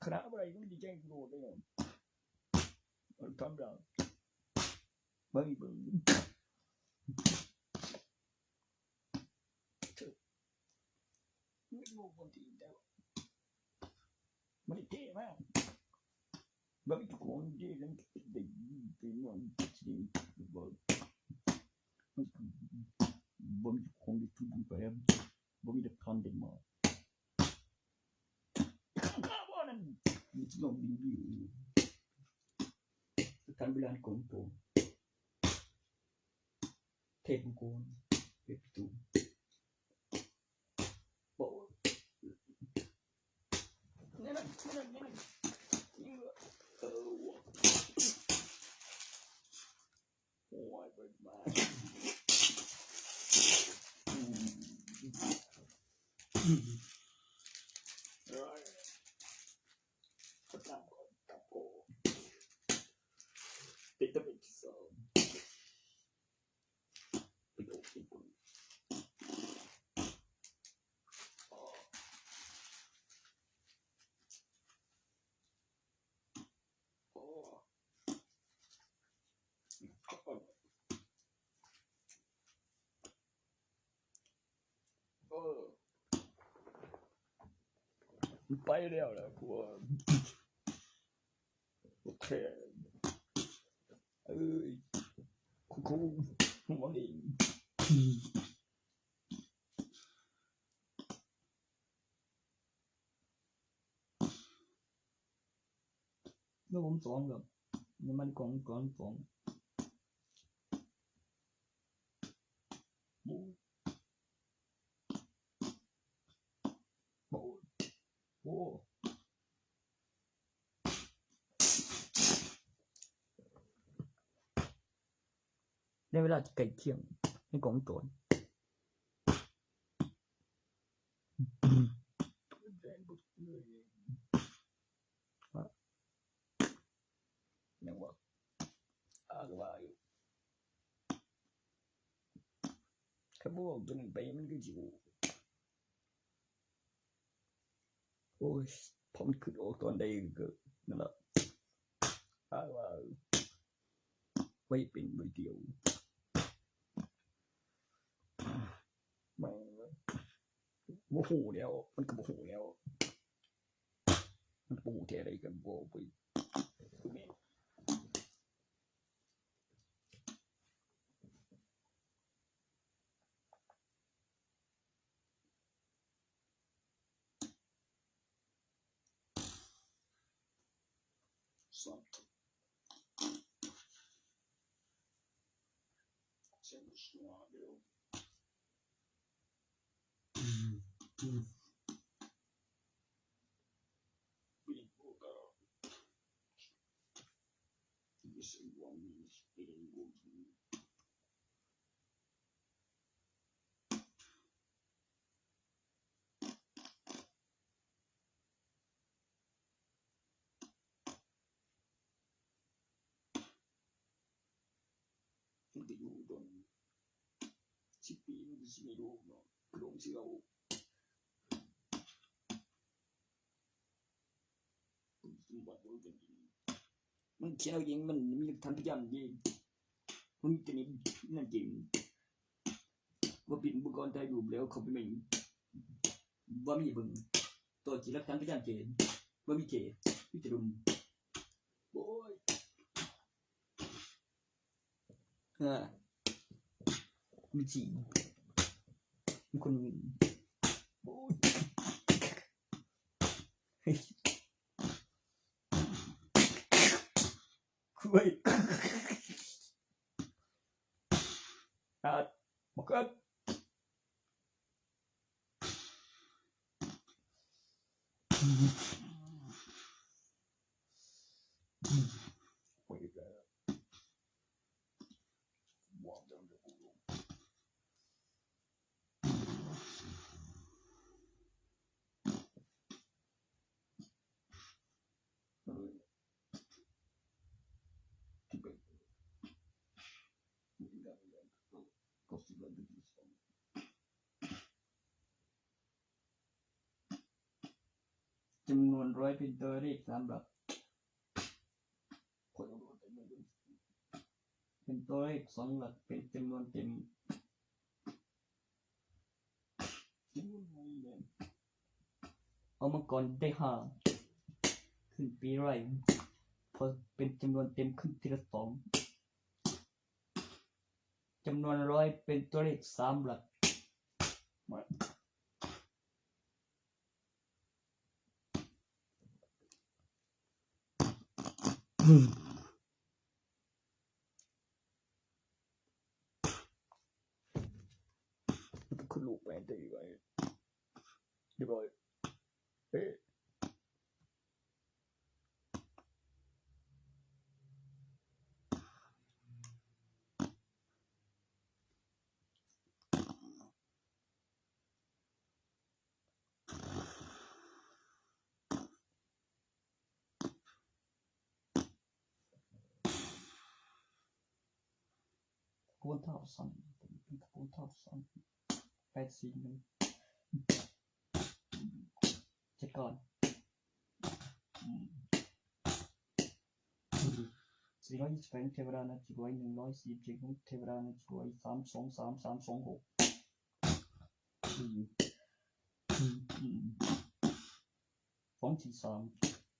B: ขณะอะไรก็ไม่ได้แจ้งโดดเลยมันทำได้ไม่เบิ่งไม่รู้คนที่แต่มันเท่มากแบบทุกคนเท่กันได้เป็นวันที่แบบบ่มีคนที่ทุกคนไปบ่มีหลักฐานได้มาข้าวนั่นมีที่ลงบินอยู่การเวลาของตัวเทปโกนเว็บตูโอ้นี่นั่นนี่โอ้ยเปิดมาก็ตามโกติดตะเป็นสองไปดูที่ปุ่นไปแล้วนะกูโอเคคูมันเองแล้วผมสองกับน้ำมันก่อนสองโอ้ในเวลาที่ใกล้เคียงในกองตนยังว่าว่าอยู่ถ้าบอกจนไปมันก็อยู่โอ้ยพอมันขึ้นออกตอนใดก็นั่นแหละว่าไว้เป็นใบเดียวไม่โมโหแล้วมันก็โมโหแล้วมันปูเทอะไรกันบ่ไปSanto. Sendo suave. Brinco, cara. Isso é igual a mim, perigoso. Porque eu não se pino de se mirou, não. Pronto, se euมันเขียนเอาเองมันมีหลักฐานพยานเองมันมีแต่นี่นั่นจริงว่าปิดอุปกรณ์ถ่ายรูปแล้วเขาไปไม่ว่ามีเบิ่งต่อจีหลักฐานพยานเจนว่ามีเจมีแต่รุมโอ้ยมีจริงมีคนโอ้ยคุยบอกกันคุยกันวางจังเลย
A: ร้อยเป็นตัวเลข3 หลักเป็นตัวเลข2 หลักเป็นจำนวนเต็มเอามาก่อนได้5ขึ้นปีไรพอเป็นจำนวนเต็มขึ้นทีละ2จำนวนร้อยเป็นตัวเลข3 หลักขึ้นลูกไปได้ยังไงเรียบร้อยคูณเท่าซ้ำเป็นคูณเท่าซ้ำ841เช็ดก่อน428เทวดานะจิตไว้147เทวดานะจิตไว้323326243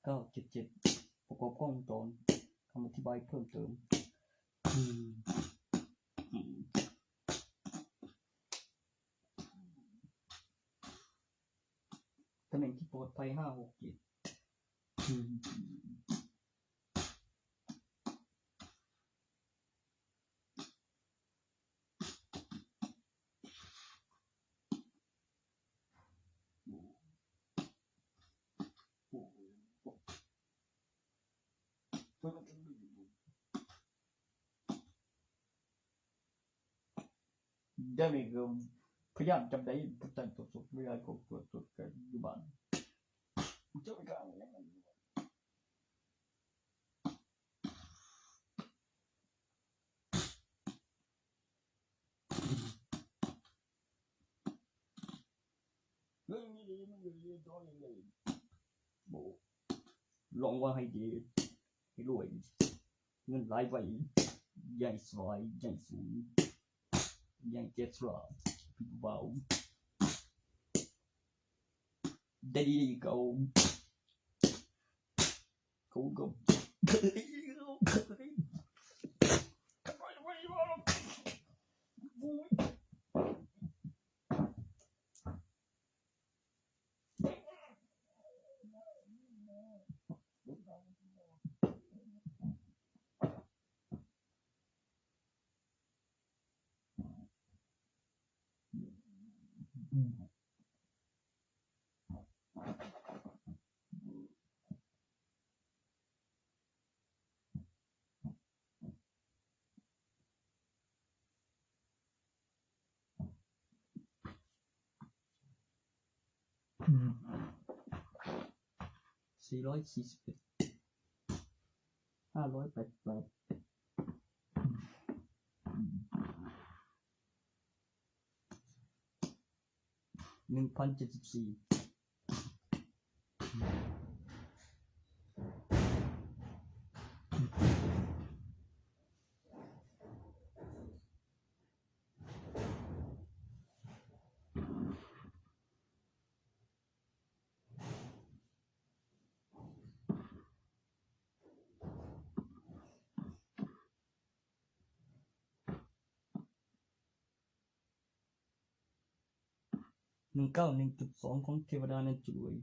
A: 977ประกอบกล้องวงจรคำอธิบายเพิ่มเติมตำแหน่งที่ปลอดภัย567ได้ไหมครับพยายามจำได้ทุกท่านตรวจสอบเวลาของตรวจกันอยู่บ้านเจ้าไปกันเรื่องนี้มันอยู่ในตัวเองเลยโบลองว่าให้ดีให้รวยเงินไหลไปใหญ่สวยใหญ่สูงใหญ่เจ็ดสลาพี่เบาได้ดีเขาก็441 588 1,074191.2ของเทวดานั้นจุย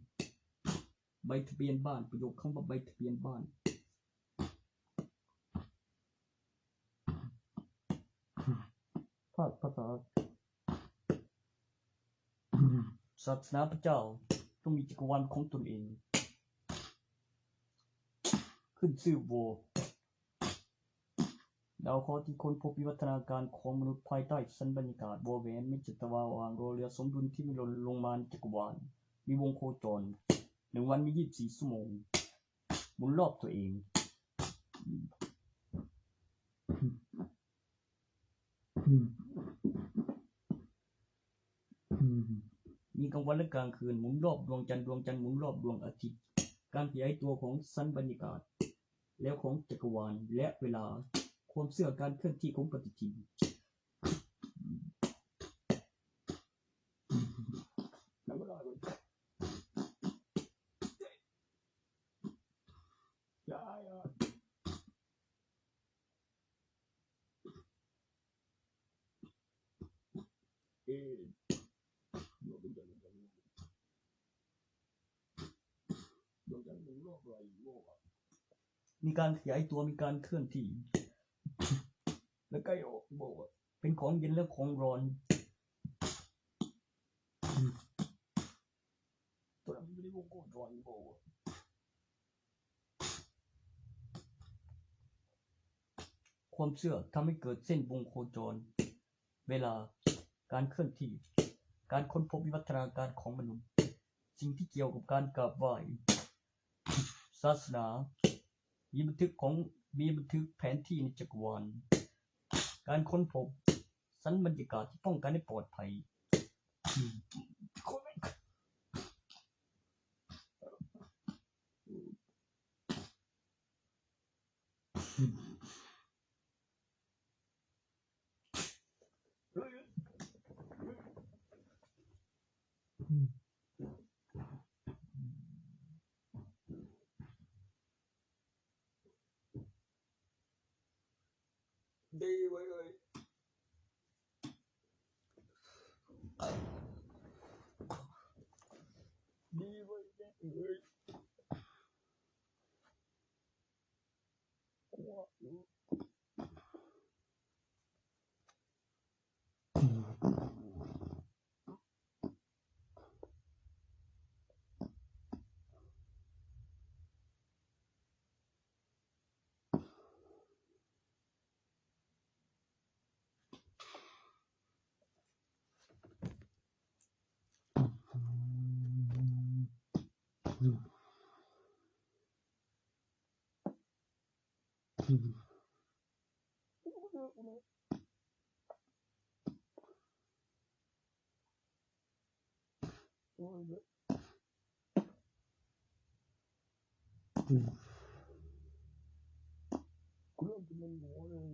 A: ใบทะเบียนบ้านประโยคคำว่าใบทะเบียนบ้านภาษาศาสนาพระเจ้าต้องมีจักรวาลของตนเองขึ้นชื่อโวดาวเคราะห์ที่ค้นพบวิวัฒนาการของมนุษย์ภายใต้ชั้นบรรยากาศวอลแหวนมีจักรวาลวางโรเรือสมดุลที่มีลงมาจักรวาลมีวงโคจร1 วันมี24 ชั่วโมงหมุนรอบตัวเองมีกลางวันและกลางคืนหมุนรอบดวงจันทร์หมุนรอบดวงอาทิตย์ การขยายตัวของสันบรรยากาศแล้วของจักรวาลและเวลาความเชื่อการเคลื่อนที่ของปฏิทินมีการขยายตัวมีการเคลื่อนที่และใกล้ออกบอกว่าเป็นของเย็นและของร้อนตัวนั้นไม่ได้วงกลมร้อนบอกว่าความเชื่อทำให้เกิดเส้นวงโคจรเวลาการเคลื่อนที่การค้นพบวิวัฒนาการของมนุษย์สิ่งที่เกี่ยวกับการกราบไหว้ศาสนามีบันทึกแผนที่ในจักรวาลการค้นพบสันบรรยากาศที่ป้องกันให้ปลอดภัยดีไว้เลยดีไว้เลยกูเริ่มจะมันหัวเลย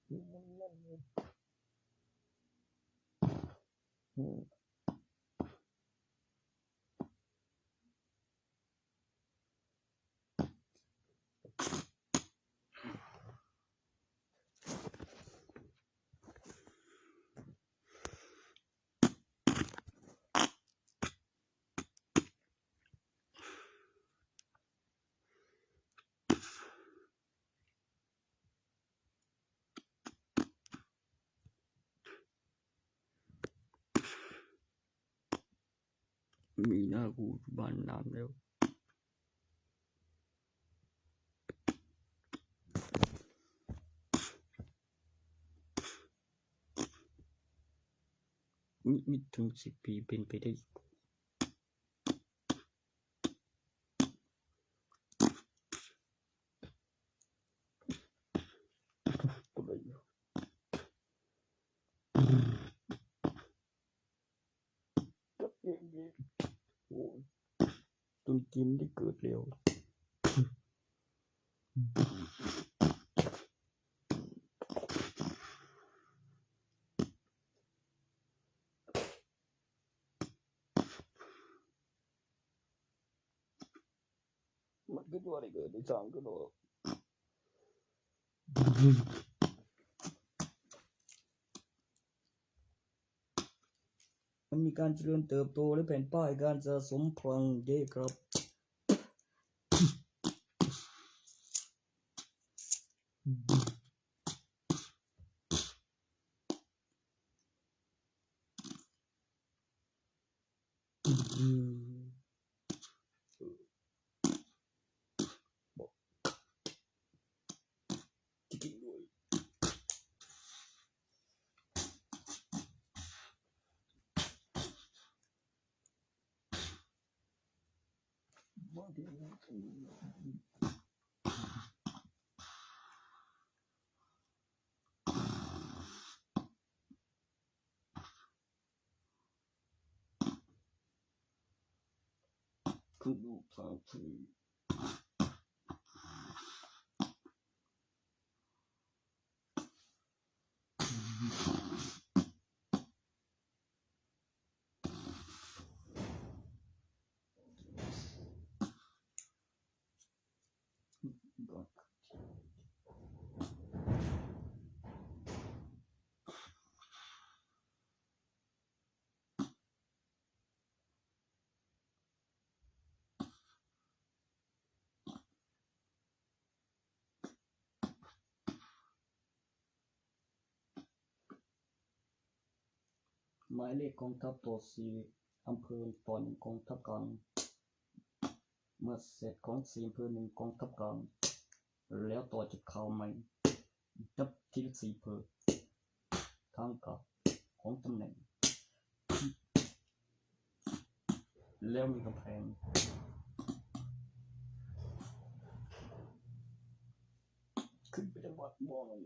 A: มันนั่นเลยมีหน้ากูบ้านน้ำแล้วมิถึง10 ปีเป็นไปได้ต้นกินได้เกิดแล้วมันก็ตัวได้เกิดได้สร้างก็ดอกมันมีการเจริญเติบโตและแผ่นป้ายการสะสมพลังเด้ครับ
B: คือดูทางที่หมายเลขกองทัพตัว4อำเภอตอนกองทัพกลางเมื่อเสร็จของ4อำเภอ1กองทัพกลางแล้วต่อจากข่าวใหม่นับที่4อำเภอทางกับของตำแหน่งแล้วมีกำแพงขึ้นไปจังหวัดบ่อน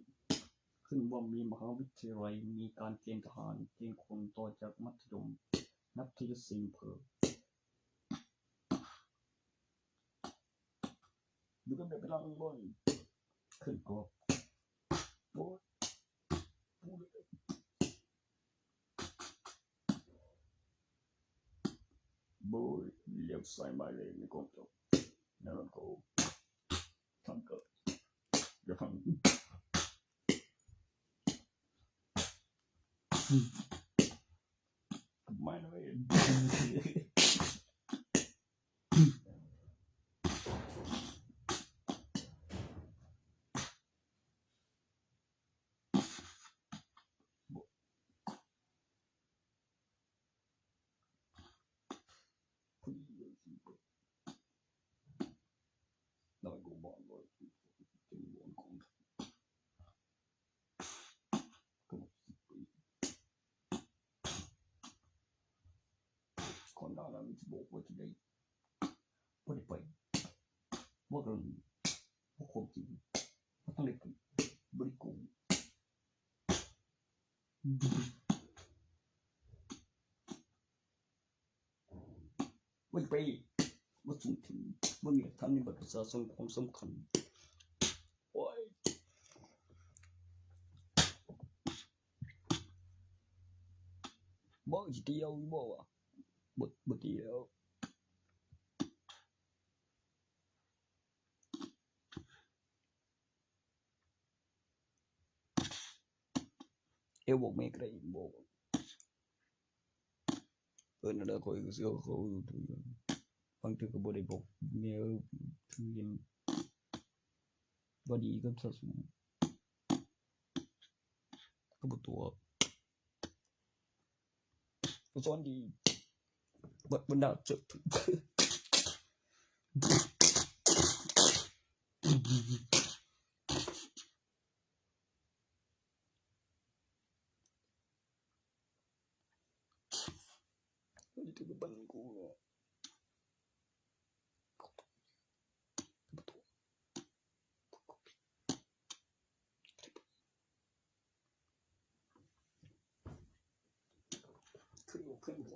B: ขึ้นว่ามีมหาวิทยาลัยมีการเกณฑ์ทหารเกณฑ์คนต่อจากมัธยมนับที่4อำเภอดูกันไปลังบ่อนขึ้นกรอบโบ๊ทโบ๊ทเลี้ยวซ้ายหมายเลขในกองทัพนั่นก็ทำกับอย่าทำไม่นะเว้ยเราก็บอกว่าเป็นบนของคนเรานั้นบอกว่าจะได้บ่ได้ไปบ่กันบ่ความจริงบ่ต้องได้กินบ่ได้โกงบ่ไปบ่สูงถึงบ่มีหลักฐานในบัตรประชาชนความสำคัญโอ้ยบ่สิเดียวบ่วะบ่เดียวบอกแม่ก็ได้บอกนั่นแหละข้อยก็สิเอาเขาทุกอย่างบางเทื่อก็บ่ได้บอกแม่ถึงเห็นบ่ดีกับศาสนาก็บ่ตัวก็สอนดีบรรดาเจ็บitu depan kuขึ้นหัว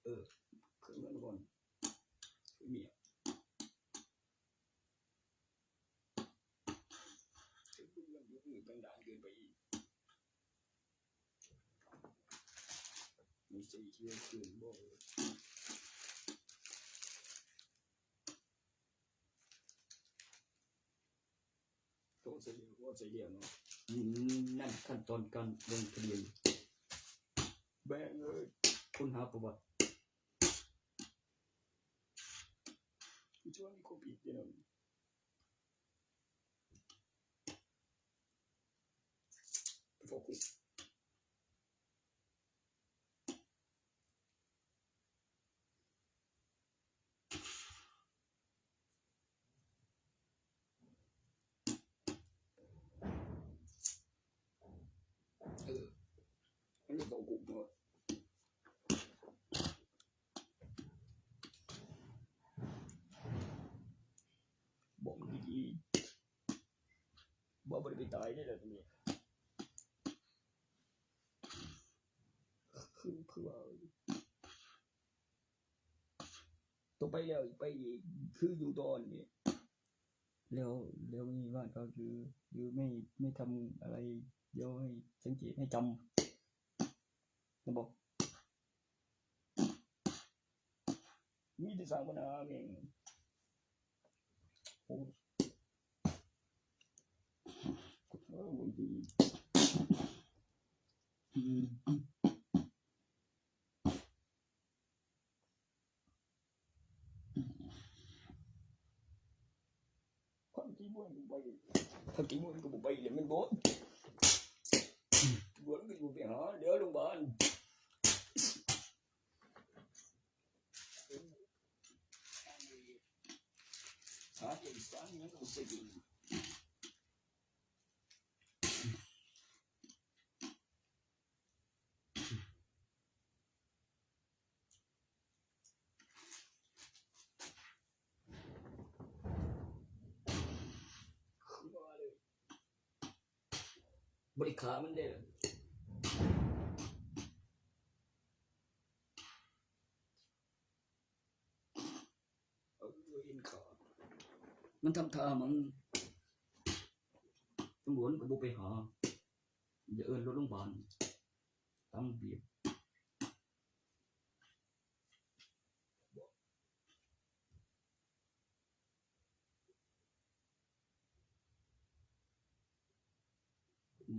B: ขึ้นกันก่อนเมียเป็นด่านเกินไปอีกมี4เที่ยวเกินบ่ต้องเสียว่าเสียเนาะนั่นขั้นตอนการลงทะเบียนแบงค้นหาประวัติช่วงนี้โควิดเนี่ยโฟกัสอันนี้ต้องกุมเนาะบอกดีๆบ่ได้ไปตายได้แล้วตรงนี้ เพื่อต่อไปแล้วไปอีกคืออยู่ตอนนี้แล้วมีว่าก็คือไม่ทำอะไรเดี๋ยวให้สังเกตให้จำจะบอกมีแต่สร้างปัญหาเองโอ้บางทีความจริงมันก็บ่ไปเลยมันบ่บ่ก็อยู่ไปหาเดี๋ยวโรงพยาบาลหาเอกสารยังก็บ่ดีบริขามันได้ล่ะมันทำท่ามันตำรวจก็บ่ไปหาอย่าเอิ้นรถโรงพยาบาลตามเบียบ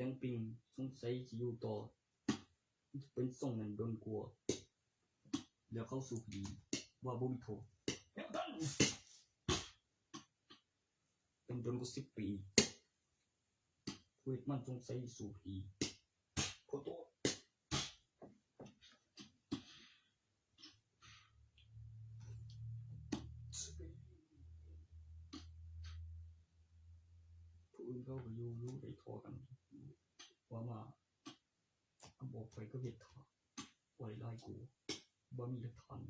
B: ดังปิงสงสัยสิอยู่ต่อเป็นทรงนั้นโดนกลัวแล้วเข้าสู่คดีว่าบ่มีโทษเป็นโดนกว่า10 ปีผู้มันสงสัยสู่คดีขอโทษผู้อื่นเขาก็อยู่ได้ทอกันว่ามาบอกไปก็เฮ็ดท่าไว้ลายกูบ่มีหลักฐาน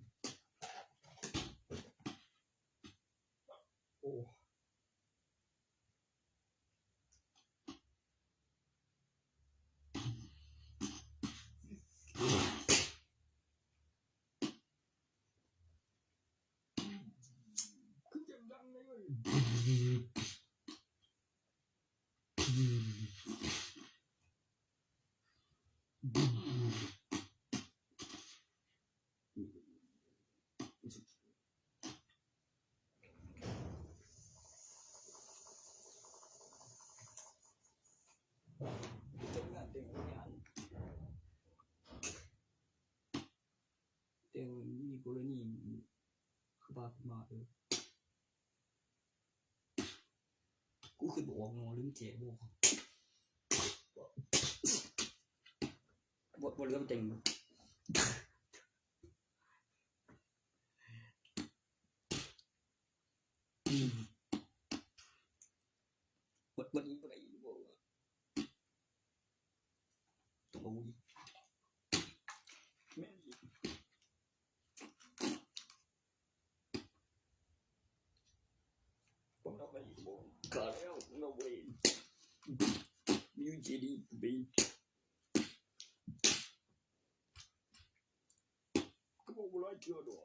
B: โอ้คือจังดังเลยแต่มีกรณีคือว่าขึ้นมากูคือบอกงอลืมแจกบ่เหลือเต็งบ่นี้บ่ได้บ่ต้องเอาอีกแม่นอีกผมเอาไปอีกบ่ขาดแล้วno way มีวิธีดีบีก็บอกว่าเชื่อดอก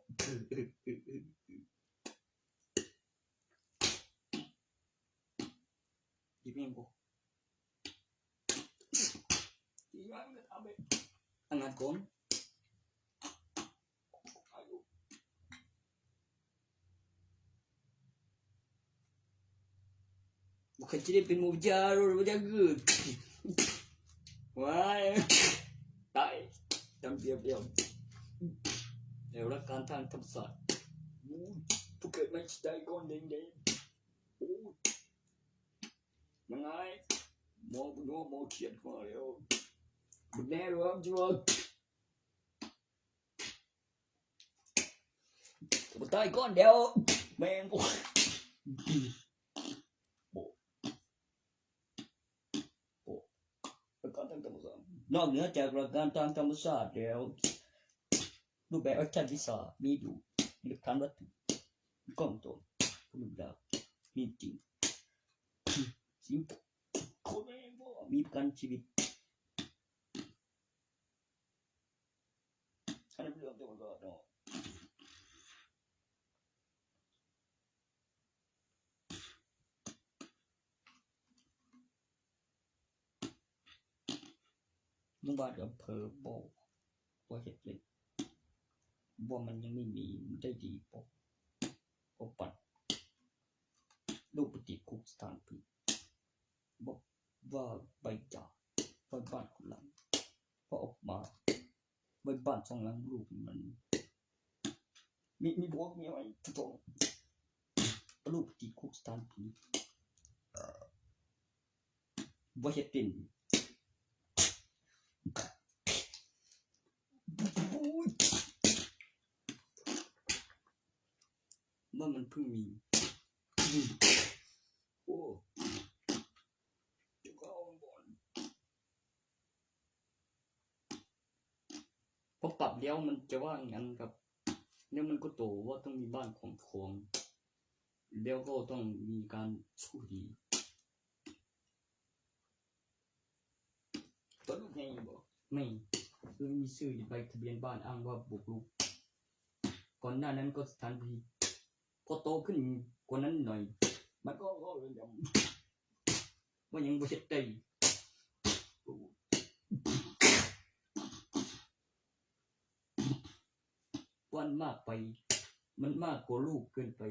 B: อีเมนบ่อีงานเอาไปอันนั้นก่อนบ่เคยได้เป็นหมู่ยาหรือบ่จะกึดว้ายตายจำเปรียบเดียวแล้วรักการทางธรรมศาสตร์ผู้เกิดไม่ได้ก่อนเด้งๆโอ้ยังไงมองบ่มองเขียนมาแล้วบ่แน่หรอกจังบ่ตายก่อนเดี๋ยวแม่งนอกเหนือจากหลักการทางธรรมชาติแล้วรูปแบบอาจารย์วิชามีอยู่หลักฐานวัตถุกล้องตัวรูปแบบมีจริงสิ่งคนเองมีประกันชีวิต
A: หมู่บ้านอำเภอบ่เฮ็ดเลยว่ามันยังไม่มีได้ดีบ่ปัดรูปปฏิคุกสถานพิบอกว่าใบจากไว้บ้านคนหลังพอออกมาไว้บ้าน2หลังลูกมันมีบอกมีอะไรต้องรูปปฏิคุกสถานพิบ่เฮ็ดเป็นว่ามันเพิ่งมีโอ้จะก็เอาบ่อนพอปรับแล้วมันจะว่างั้นครับเนี่ยมันก็โตว่าต้องมีบ้านของแล้วก็ต้องมีการสู้ดีตอนนี้บ่ไม่คือมีชื่อใบทะเบียนบ้านอ้างว่าบุกรุกก่อนหน้านั้นก็สถานที่พอโตขึ้นกว่านั้นหน่อยมันก็ยังว่ายังบ่เสร็จได้วันมากไปมันมากกว่าลูกเกินไป